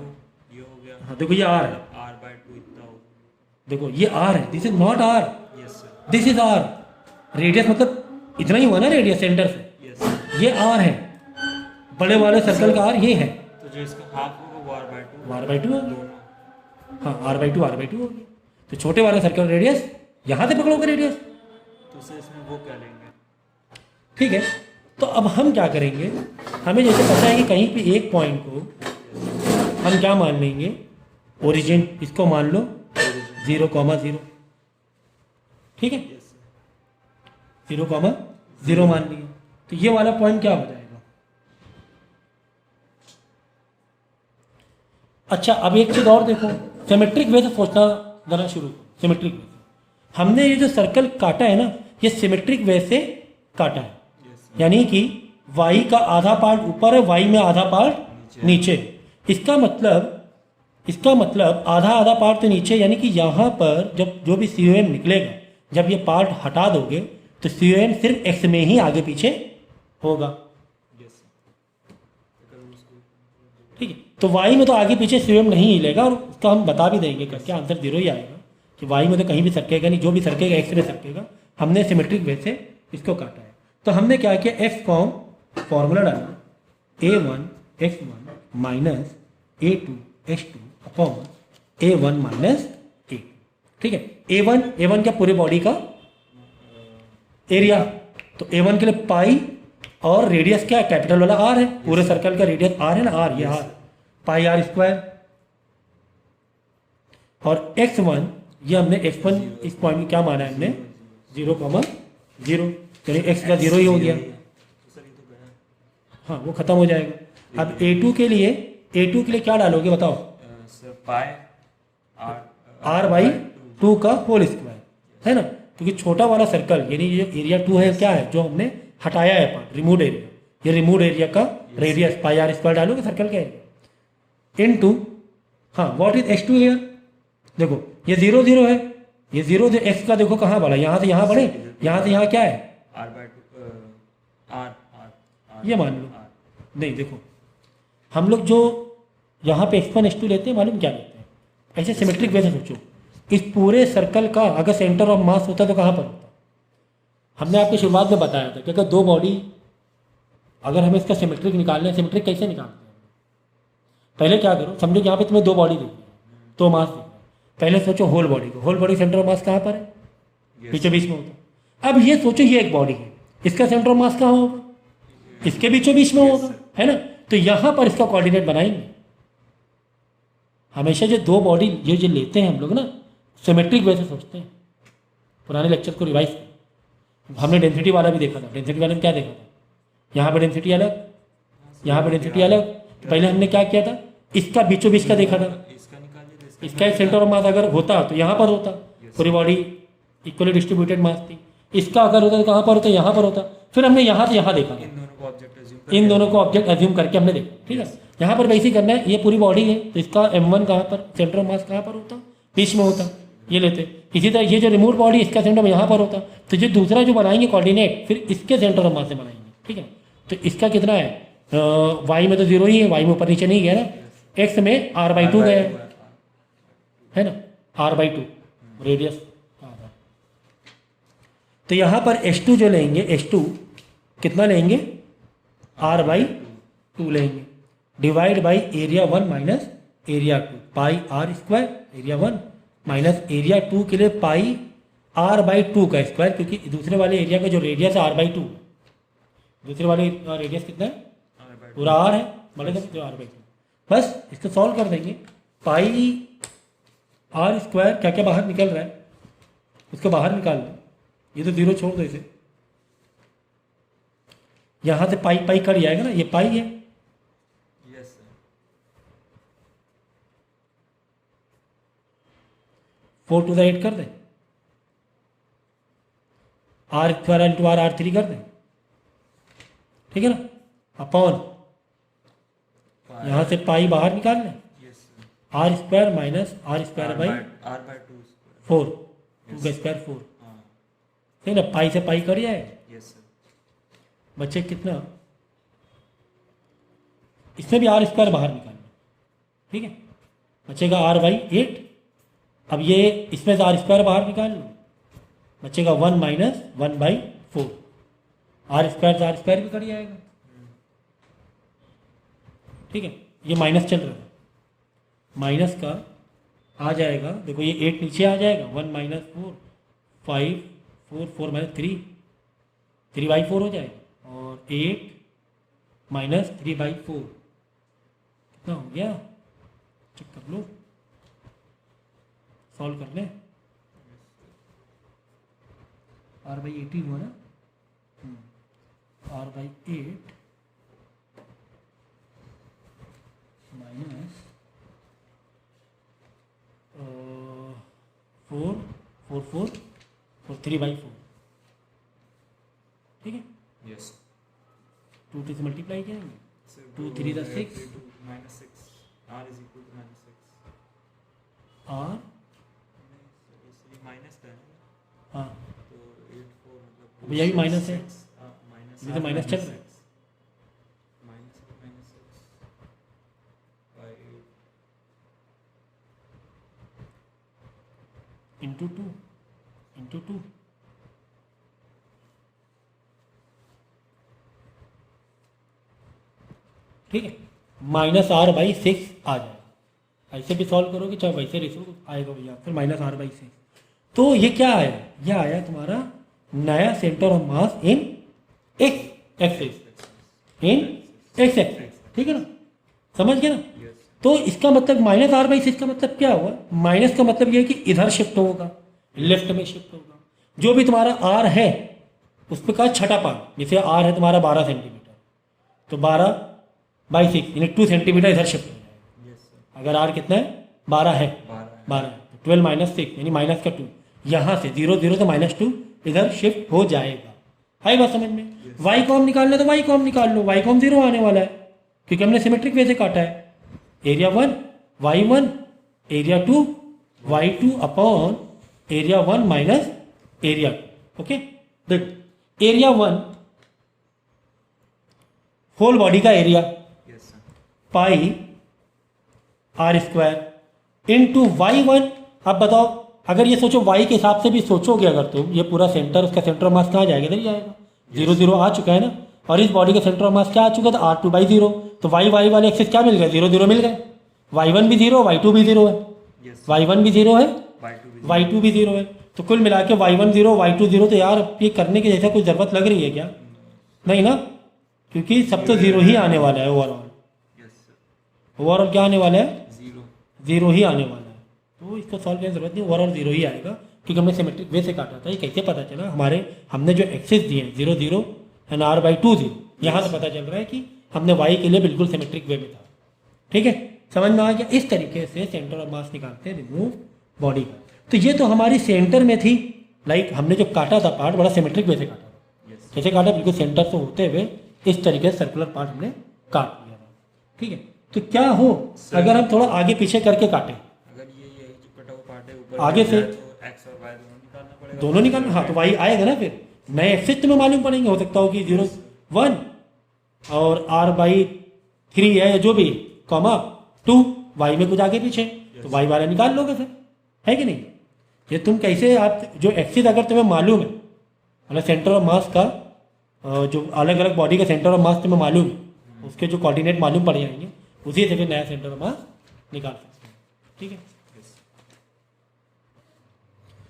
B: ये हो गया,
A: हाँ देखो ये आर है,
B: मतलब r/2 इतना हो गया।
A: देखो ये आर है, this is not R,
B: yes sir,
A: this is R. Radius मतलब इतना ही हुआ ना रेडियस सेंटर से,
B: यस सर।
A: ये आर है, बड़े वाले सर्कल का आर ये है,
B: तो जो इसका हाफ होगा वो r/2
A: r/2 हो गया।
B: दोनों।
A: हाँ r/2 r/2 हो गया। तो छोटे वाले सर्कल रेडियस यहाँ से पकड़ोगे रेडियस,
B: तो सर इसमें वो क्या लेंगे?
A: ठीक है। तो अब हम क्या करेंगे, हमें जैसे पता है कि कहीं पे एक पॉइंट को हम क्या मान लेंगे, ओरिजिन, इसको मान लो 0,0, ठीक है,
B: यस सर।
A: 0,0 मान लिया। तो ये वाला पॉइंट क्या हो जाएगा। अच्छा अब एक चीज़ और देखो, सिमेट्रिक वे से सोचना जरा शुरू करो। सिमेट्रिक वे से हमने ये जो सर्कल काटा है ना, ये सिमेट्रिक वे से काटा है,
B: यस सर।
A: यानी कि y का आधा पार्ट ऊपर है, y में आधा पार्ट नीचे। इसका मतलब आधा आधा पार्ट तो नीचे, यानी कि यहाँ पर जब जो भी COM निकलेगा, जब ये पार्ट हटा दोगे तो COM सिर्फ x में ही आगे पीछे होगा,
B: यस सर। अगर उसको
A: ठीक है। तो y में तो आगे पीछे COM नहीं हिलेगा, और उसका हम बता भी देंगे करके, आंसर 0 ही आएगा कि y में तो कहीं भी सरकेगा नहीं, जो भी सरकेगा x में सरकेगा। हमने सिमेट्रिक वे से इसको काटा है। तो हमने क्या किया, x फॉर्मूला डाला, a1 x1 minus a2 x2 upon a1 minus a2, ठीक है। a1 क्या, पूरे बॉडी का एरिया, तो a1 के लिए पाई, और रेडियस क्या है, कैपिटल वाला r है, पूरे सर्कल का रेडियस r है ना, r, ये r, पाई r स्क्वायर। और x1 ये हमने x1 इस पॉइंट में क्या माना है हमने, 0,0, चलिए x का 0 ही हो गया,
B: तो सर ये तो गया।
A: हाँ वो खत्म हो जाएगा। अब a2 के लिए क्या डालोगे बताओ,
B: सर पाई
A: r/2 का होल स्क्वायर, है ना, क्योंकि छोटा वाला सर्कल यानी ये एरिया 2 है, क्या है जो हमने हटाया है पार्ट, रिमूव एरिया, ये रिमूव एरिया का रेडियस पाई r स्क्वायर डालोगे सर्कल का एरिया इनटू, हाँ व्हाट इज x2 हियर, देखो ये 0,0 है, ये 0 x का देखो कहाँ बढ़ा, यहाँ से यहाँ बढ़े, यहाँ से यहाँ क्या है,
B: r/2 r
A: ये मान लो। नहीं देखो हम लोग जो यहाँ पे x1 x2 लेते हैं, मालूम क्या लेते हैं, ऐसे सिमेट्रिक वे से सोचो, इस पूरे सर्कल का अगर सेंटर ऑफ मास होता तो कहाँ पर होता। हमने आपको शुरुआत में बताया था कि अगर दो बॉडी, अगर हमें इसका सिमेट्रिक निकालना है, सिमेट्रिक कैसे निकालते हैं, पहले क्या करो, समझो यहाँ पे तुम्हें दो बॉडी देखी है, दो मास देखना है, पहले सोचो होल बॉडी को, whole body centre of mass कहाँ पर है, बीचों बीच में होता। अब ये सोचो ये एक बॉडी है, इसका सेंटर ऑफ मास कहाँ होगा, इसके बीचों बीच में होगा, है ना। तो यहाँ पर इसका कोऑर्डिनेट बनाएंगे। हमेशा जो दो बॉडी ये जो लेते हैं हम लोग ना, सिमेट्रिक वे से सोचते हैं। पुराने लेक्चर को रिवाइज करें, हमने डेंसिटी वाला भी देखा था। डेंसिटी वाले में क्या देखा था, यहाँ पे डेंसिटी अलग, यहाँ पे डेंसिटी अलग। तो पहले हमने क्या किया था, इसका बीचों बीच का देखा था,
B: इसका निकालिए तो
A: इसका एक सेंटर ऑफ मास अगर होता तो यहाँ पर होता, पूरी बॉडी इक्वली डिस्ट्रीब्यूटेड मास थी। इसका अगर होता तो कहाँ पर होता, यहाँ पर होता। फिर हमने यहाँ से यहाँ देखा, इन दोनों को ऑब्जेक्ट एज्यूम करके हमने देखा, ठीक है। यहाँ पर वैसे ही करना है, ये पूरी बॉडी है तो इसका m1 कहाँ पर, सेंटर ऑफ मास कहाँ पर होता, बीच में होता, ये लेते। इसी तरह ये जो रिमूव बॉडी, इसका सेंटर में यहाँ पर होता, तो ये दूसरा जो बनाएंगे कोऑर्डिनेट, फिर इसके सेंटर ऑफ मास से बनाएंगे, ठीक है। तो इसका कितना है, y में तो 0 ही है, y में ऊपर नीचे नहीं गया ना, x में r/2 गया है ना, r/2 रेडियस। तो यहाँ पर h2 जो लेंगे, h2 कितना लेंगे, r/2 लेंगे, divide by area 1 minus area 2, pi r square, area 1 minus area 2 के लिए पाई r/2 का स्क्वायर, क्योंकि दूसरे वाले एरिया का जो रेडियस है r/2, दूसरे वाले रेडियस कितना है, पूरा r है, बड़े जो r/2, बस इसको सॉल्व कर देंगे। पाई r स्क्वायर क्या क्या बाहर निकल रहा है, उसको बाहर निकाल लो, ये तो 0 छोड़ दो इसे, यहाँ से पाई पाई कट जाएगा ना, ये पाई है,
B: यस सर।
A: 4 to the 8 कर दें, are square into are R3 कर दें, ठीक है ना, अपॉन यहाँ से पाई बाहर निकाल लें,
B: Yes, sir.
A: R square minus R square by
B: R by 2 square.
A: 4, 2 का स्क्वायर 4,
B: हाँ.
A: ठीक है ना, पाई से पाई कट जाएगा,
B: Yes, sir.
A: बच्चे कितना, इसमें भी आर स्क्वायर बाहर निकालना, ठीक है, बचेगा आर बाई 8। अब ये इसमें से आर स्क्वायर बाहर निकाल लो, बचेगा 1 माइनस 1 बाई 4, आर स्क्वायर से आर स्क्वायर भी कट जाएगा, ठीक है, ये माइनस चल रहा है, माइनस का आ जाएगा, देखो ये 8 नीचे आ जाएगा, 1 माइनस 4, 5, 4, 4 माइनस 3, 3 बाई 4 हो जाएगा, और 8 माइनस 3 बाई 4 कितना हो गया, चेक कर लो, सॉल्व कर लें, आर बाई 18 हुआ ना, आर बाई 8 माइनस 4, 4, 4 और 3 बाई 4, ठीक है,
B: Yes.
A: 2 से मल्टीप्लाई करेंगे,
B: So
A: 2, 3 the 6.
B: 3 to minus 6. R is equal to minus 6.
A: और
B: इसलिए माइनस का है ना,
A: हाँ
B: तो 8 4 मतलब
A: भैया भी माइनस है,
B: माइनस
A: ये तो माइनस चल रहा है,
B: माइनस 6 बाई 8
A: इंटू 2 इंटू 2, ठीक है, माइनस आर बाई 6 आ जाएगा, ऐसे भी सॉल्व करोगे चाहे वैसे रिसो आएगा भैया, फिर माइनस आर बाई 6, तो ये क्या आया, ये आया तुम्हारा नया centre of mass in x axis, in x axis, ठीक है ना, समझ गए ना,
B: Yes.
A: तो इसका मतलब माइनस आर बाई 6 का मतलब क्या हुआ, माइनस का मतलब ये है कि इधर शिफ्ट होगा, लेफ्ट में शिफ्ट होगा, जो भी तुम्हारा आर है उस पर का छठा पान, जैसे आर है तुम्हारा 12 सेंटीमीटर, तो 12 बाई 6 यानी 2 सेंटीमीटर इधर शिफ्ट हो जाएगा,
B: Yes, sir.
A: अगर आर कितना है 12 है, 12 है, तो 12 माइनस 6 यानी माइनस का 2, यहाँ से 0 0 से -2 इधर शिफ्ट हो जाएगा, है बात समझ में, वाई कॉम निकालना तो वाई कॉम निकाल लो, वाई कॉम 0 आने वाला है क्योंकि हमने सिमेट्रिक वे से काटा है, area 1 y1 area 2 y2 upon area 1 minus area 2, okay, देखो एरिया 1 होल बॉडी का area
B: Yes, sir.
A: Pi R square into y1, अब बताओ अगर ये सोचो y के हिसाब से भी सोचोगे अगर तुम, ये पूरा सेंटर, उसका सेंटर ऑफ मास कहाँ जाएगा, इधर ही जाएगा, 0 0 आ चुका है ना, और इस बॉडी का सेंटर ऑफ मास क्या आ चुका था, R2 बाई 0, तो y वाले एक्सिस क्या मिल गए, 0 0 मिल गए, y1 भी 0 y2 भी 0 है,
B: Yes.
A: y1 भी 0 है
B: By 2
A: y2 भी 0 है, तो कुल मिला के y1 0 y2 0, तो यार अब ये करने की जैसा कोई ज़रूरत लग रही है क्या, नहीं ना, क्योंकि सब तो 0 ही आने वाला है, ओवरऑल
B: Yes, sir.
A: ओवरऑल क्या आने वाला है,
B: 0.
A: 0 ही आने वाला है, तो इसको सॉल्व करने की जरूरत नहीं, ओवरऑल 0 ही आएगा क्योंकि हमने सिमेट्रिक वे से काटा था, ये कैसे पता चला, हमने जो एक्सिस दिए हैं 0 0 एंड r बाई 2 0, यहाँ से पता चल रहा है कि हमने y के लिए बिल्कुल सिमेट्रिक वे में था, ठीक है, समझ में आ गया, इस तरीके से सेंटर ऑफ मास निकालते हैं रिमूव बॉडी का, तो ये तो हमारी सेंटर में थी, लाइक हमने जो काटा था पार्ट बड़ा सिमेट्रिक वे से काटा था,
B: Yes.
A: कैसे काटा, बिल्कुल सेंटर से होते हुए इस तरीके से सर्कुलर पार्ट हमने काट लिया था, ठीक है, तो क्या हो अगर हम थोड़ा आगे पीछे करके काटें,
B: अगर ये जो कटा हुआ पार्ट है ऊपर
A: आगे
B: गिर
A: से
B: जाए तो x और y दोनों निकालना पड़ेगा,
A: दोनों निकालना, हाँ तो वाई आएगा ना, फिर नए एक्सिस तुम्हें मालूम पड़ेंगे, हो सकता हो कि 0 1 और r बाई 3 है या जो भी कॉमा 2, वाई में कुछ आगे पीछे, तो वाई वाला निकाल लोगे फिर, है कि नहीं, ये तुम कैसे, आप जो एक्सिस अगर तुम्हें मालूम है, मतलब सेंटर ऑफ मास का जो अलग अलग बॉडी का सेंटर ऑफ मास तुम्हें मालूम है, उसके जो कोऑर्डिनेट मालूम पड़ जाएंगे, उसी से फिर नया सेंटर ऑफ मास निकाल सकते हैं, ठीक है,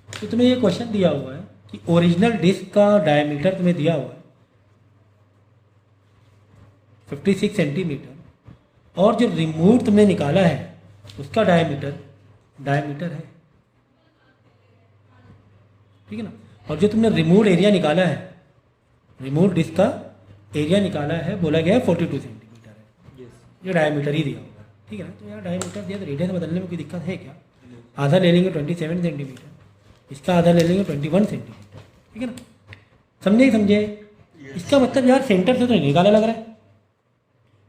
A: तो तुम्हें ये क्वेश्चन दिया हुआ है कि ओरिजिनल डिस्क का डायमीटर तुम्हें दिया हुआ है 56 सेंटीमीटर, और जो रिमूव तुमने निकाला है उसका डायमीटर है, ठीक है ना, और जो तुमने रिमूव एरिया निकाला है, रिमूव डिस्क का एरिया निकाला है, बोला गया है 42 सेंटीमीटर है,
B: Yes.
A: ये डायमीटर ही दिया हुआ है, ठीक है ना, तो यार डायमीटर दिया तो रेडियस बदलने में कोई दिक्कत है क्या, आधा ले लेंगे 27 सेंटीमीटर, इसका आधा ले लेंगे 21 सेंटीमीटर, ठीक है ना, समझे? इसका मतलब यार सेंटर से तो नहीं निकाला लग रहा है,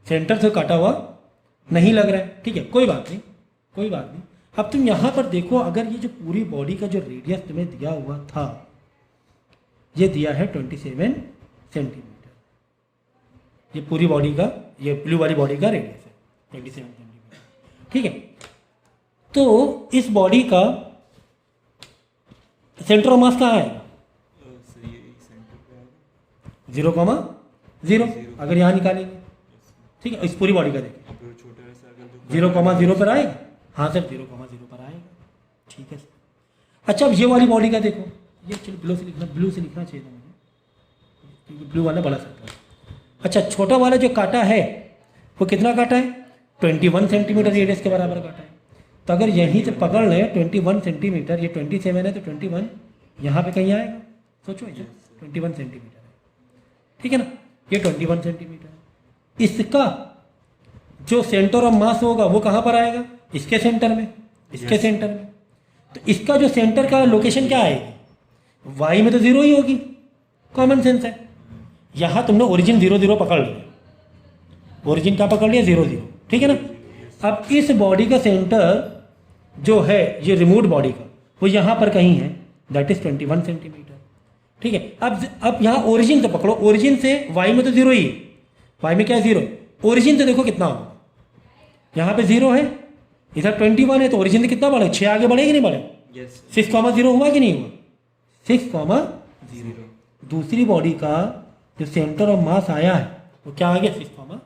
A: सेंटर से काटा हुआ नहीं लग रहा है। ठीक है, कोई बात नहीं, कोई बात नहीं। अब तुम यहाँ पर देखो, अगर ये जो पूरी बॉडी का जो रेडियस तुम्हें दिया हुआ था, ये दिया है 27 सेंटीमीटर, ये पूरी बॉडी का, ये ब्लू वाली बॉडी का रेडियस है 27 सेंटीमीटर। ठीक है, तो इस बॉडी का सेंटर ऑफ मास कहाँ है?
B: सर ये सेंटर पे आएगा।
A: 0,0 अगर यहाँ निकालेंगे। ठीक है, इस पूरी बॉडी का देखिए,
B: अब छोटे से अगर
A: 0,0 पर आएगा। हाँ सर, 0,0 पर आएगा। ठीक है सर। अच्छा, अब ये वाली बॉडी का देखो, ये चलो ब्लू से लिखना चाहिए था मुझे, क्योंकि ब्लू वाला बड़ा सर्कल। अच्छा, छोटा वाला जो काटा है वो कितना काटा है? 21 सेंटीमीटर रेडियस के बराबर काटा है। तो अगर यहीं से पकड़ लें 21 सेंटीमीटर, ये 27 है तो 21 यहाँ पे कहीं आएगा। सोचो, इसे 21 सेंटीमीटर है। ठीक है ना, ये 21 सेंटीमीटर है। इसका जो सेंटर ऑफ मास होगा वो कहाँ पर आएगा? इसके सेंटर में, इसके सेंटर में। तो इसका जो सेंटर का लोकेशन क्या आएगी? वाई में तो 0 ही होगी, कॉमन सेंस है। यहाँ तुमने ओरिजिन 0 0 पकड़ लिया, ओरिजिन क्या पकड़ लिया? 0 0। ठीक है ना। अब इस बॉडी का सेंटर जो है, ये रिमूव बॉडी का, वो यहाँ पर कहीं है, दैट इज 21 सेंटीमीटर। ठीक है, अब यहाँ ओरिजिन से पकड़ो, ओरिजिन से वाई में तो 0 ही है, वाई में क्या है? 0। ओरिजिन से देखो कितना होगा, यहाँ पे 0 है, इधर 21 है, तो ओरिजिन से कितना बढ़े? 6 आगे बढ़े कि नहीं बढ़े? 6,0 हुआ कि नहीं हुआ? 6,0। दूसरी बॉडी का जो सेंटर ऑफ मास आया है वो क्या आ गया? 6,0 आ गया।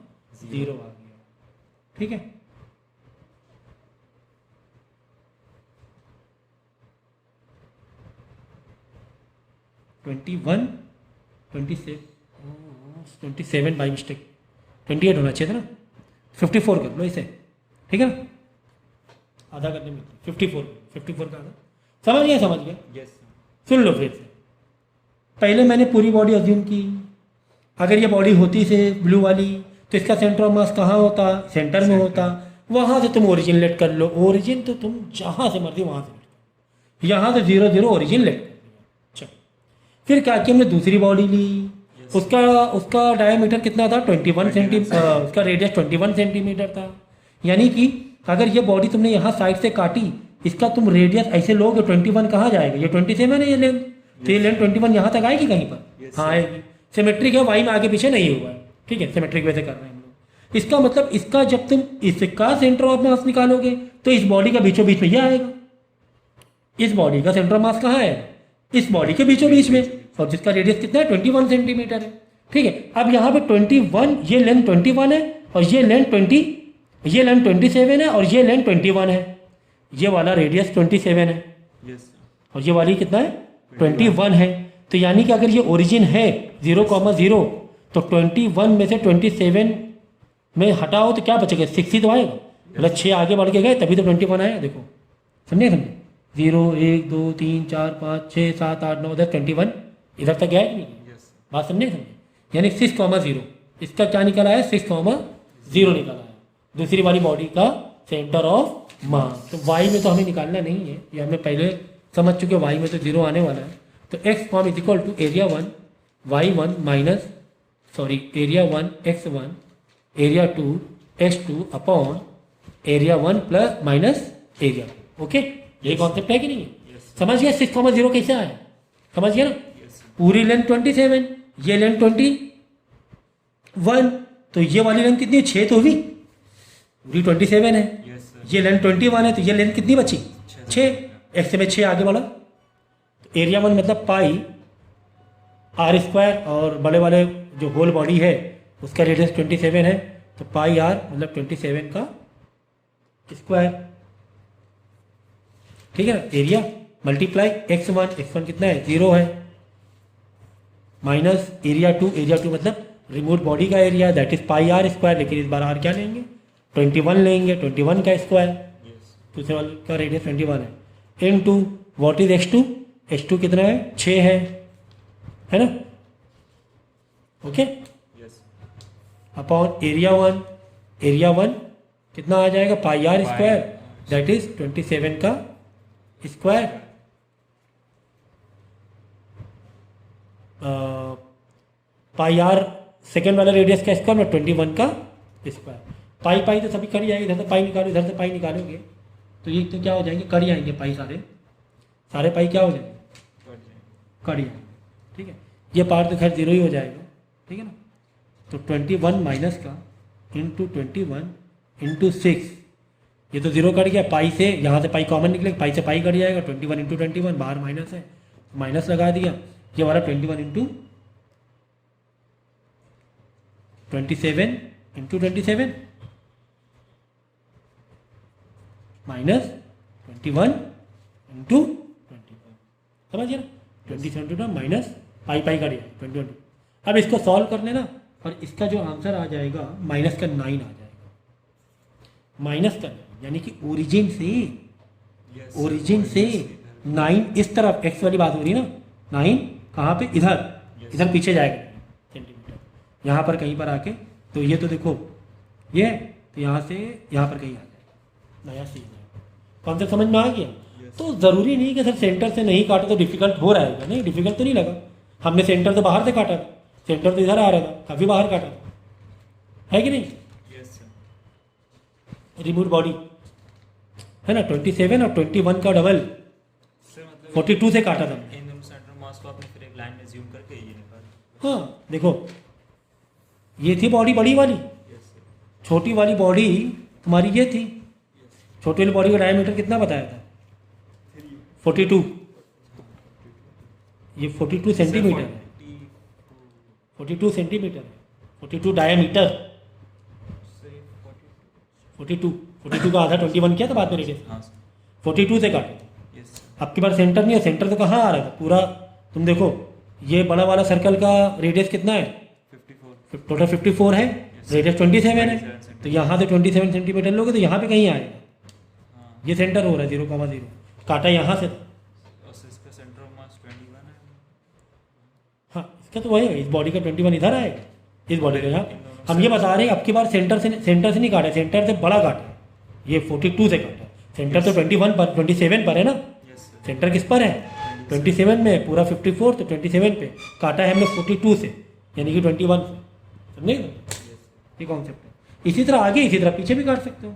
A: ठीक है, ट्वेंटी 27 बाई मिस्टेक 28 होना चाहिए था ना, 54 कर लो इसे। ठीक है ना, आधा करने में 54 का आधा। समझ गया? समझ गया?
B: यस।
A: सुन लो फिर से। पहले मैंने पूरी बॉडी अज्यूम की, अगर ये बॉडी होती से ब्लू वाली तो इसका सेंटर ऑफ मास कहाँ होता? सेंटर में होता। वहाँ से तुम ओरिजिन लेट कर लो, ओरिजिन तो तुम जहाँ से मर्जी वहाँ से लेट कर, यहाँ से 0 0 ओरिजिन लेट कर लिया। चलो, फिर क्या किया हमने? दूसरी बॉडी ली, उसका डायमीटर कितना था? 21 सेंटीमीटर, उसका रेडियस 21 सेंटीमीटर था। यानी कि अगर ये बॉडी तुमने यहाँ साइड से काटी, इसका तुम रेडियस ऐसे लोगे, 21 कहाँ जाएगा? ये 27 है ये लेंथ, तो ये लेंथ 21 यहाँ तक आएगी कहीं पर? हाँ आएगी। सिमेट्रिक है, वाई में आगे पीछे नहीं हुआ है। ठीक है, सिमेट्रिक वैसे कर रहे हैं हम लोग। इसका मतलब इसका जब तुम इसका सेंटर ऑफ मास निकालोगे तो इस बॉडी का बीचों बीच में ये आएगा। इस बॉडी का सेंटर ऑफ मास कहाँ है? इस बॉडी के बीचों बीच में, और जिसका रेडियस कितना है? 21 सेंटीमीटर है। ठीक है, अब यहाँ पे 21, ये लेंथ 21 है, और ये लेंथ 27 है, और ये लेंथ 21 है। ये वाला रेडियस 27 है, और ये वाली कितना है? 21 है। तो यानी कि अगर ये ओरिजिन है 0,0, तो 21 में से 27 में हटाओ तो क्या बचेगा? 6 ही तो आएगा। मतलब 6 आगे बढ़ के गए तभी तो 21 आया। देखो, समझे? 0 1 2 3 4 5 6 7 8 9 10 21 इधर तक गया कि नहीं? बात समझे? यानी 6,0 इसका क्या निकला है? 6,0 निकला है, दूसरी वाली बॉडी का सेंटर ऑफ मास। तो वाई में तो हमें निकालना नहीं है, ये हमें पहले समझ चुके, वाई में तो 0 आने वाला है। तो X form is equal to area 1 y1 minus area 1 x1 area 2 x2 upon area 1 plus minus area 2। Okay, ये कॉन्सेप्ट है कि नहीं है? समझ गया 6,0 कैसे आया? समझ गया ना? पूरी लेंथ 27, ये लेंथ 21, तो ये वाली लेंथ कितनी है? 6 तो हुई, पूरी 27 है, ये लेंथ 21 है, तो ये लेंथ कितनी बची? 6। एक्स में 6 आगे बढ़ा, तो एरिया 1 मतलब पाई r², और बड़े वाले जो होल बॉडी है उसका रेडियस 27 है, तो पाई r मतलब 27 का स्क्वायर। ठीक है ना, एरिया मल्टीप्लाई x1 कितना है? 0 है, माइनस एरिया 2 मतलब रिमूव बॉडी का area, that is pi r², लेकिन इस बार r क्या लेंगे? 21 लेंगे, 21 का स्क्वायर, दूसरे वाले का रेडियस 21 है, इनटू व्हाट इज x2 कितना है? 6 है ना? ओके, अपॉन एरिया 1 कितना आ जाएगा? पाई r², दैट इज 27 का स्क्वायर। पाई आर सेकेंड वाला रेडियस का स्क्वायर और 21 का स्क्वायर। पाई पाई तो सभी कर ही आएंगे, इधर से पाई निकालो, इधर से पाई निकालोगे तो ये तो क्या हो जाएंगे, कर ही आएंगे पाई, सारे पाई क्या हो जाएंगे, कर ही आएंगे। ठीक है, ये पार्ट तो खैर जीरो ही हो जाएगा। ठीक है ना, तो 21 माइनस का इंटू 21 इंटू 6, ये तो जीरो कट गया, पाई से यहाँ से पाई कॉमन निकलेगा, पाई से पाई कट जाएगा, 21 इंटू 21 बाहर माइनस है, माइनस लगा दिया, ये हमारा 21 इंटू 27 इंटू 27 माइनस 21 इंटू 21, समझिए ना, 27 माइनस पाई पाई कट गया 21। अब इसको सॉल्व कर लेना और इसका जो आंसर आ जाएगा माइनस का 9 आ जाएगा, माइनस का 9 यानी कि ओरिजिन से, ओरिजिन से 9 इस तरफ, एक्स वाली बात हो रही है ना, 9 कहाँ पे, इधर पीछे जाएगा सेंटीमीटर, यहाँ पर कहीं पर आके, तो ये तो देखो ये, तो यहाँ से यहाँ पर कहीं आ जाएगा, नया सीन है। कॉन्सेप्ट समझ में आ गया? तो ज़रूरी नहीं कि सर सेंटर से नहीं काटे तो डिफिकल्ट हो रहा है, नहीं डिफिकल्ट तो नहीं लगा, हमने सेंटर से बाहर से काटा था, सेंटर तो इधर आ रहा था, काफ़ी बाहर काटा था, है कि नहीं? रिमूव बॉडी है ना, 27 और 21 का डबल 42 से काटा था।
B: इन दोनों सेंटर मास को आपने फिर एक लाइन में ज़ूम करके ये निकाला।
A: हाँ देखो, ये थी बॉडी बड़ी वाली, छोटी वाली बॉडी तुम्हारी ये थी, छोटी वाली बॉडी का डायमीटर कितना बताया था, 42, ये 42 सेंटीमीटर है, 42 सेंटीमीटर है, 42 डायमीटर, 42 का आधा 21 किया था बाद में रेडियस, 42 से काटे। आपके पास सेंटर नहीं है, सेंटर तो कहाँ आ रहा था पूरा, तुम देखो ये बड़ा वाला सर्कल का रेडियस कितना है,
B: 54,
A: टोटल 54 है, रेडियस 27 है, तो यहाँ से 27 सेंटीमीटर लोगे तो यहाँ पे कहीं आएगा, ये सेंटर हो रहा है 0,0, काटा यहाँ से,
B: इसका सेंटर ऑफ मास 21 है।
A: हाँ इसका तो वही है, इस बॉडी का 21 इधर आएगा, इस बॉडी का यहाँ, हम ये बता रहे हैं अब की बार सेंटर से नहीं काटा, सेंटर से बड़ा काटा, ये 42 से काटा, सेंटर तो 21 पर 27 पर है ना, सेंटर किस पर है, 27 में है, पूरा 54 तो 27 पे काटा है हमने 42 से, यानी कि 21 से, समझे? ये कॉन्सेप्ट है। इसी तरह आगे इसी तरह पीछे भी काट सकते हो।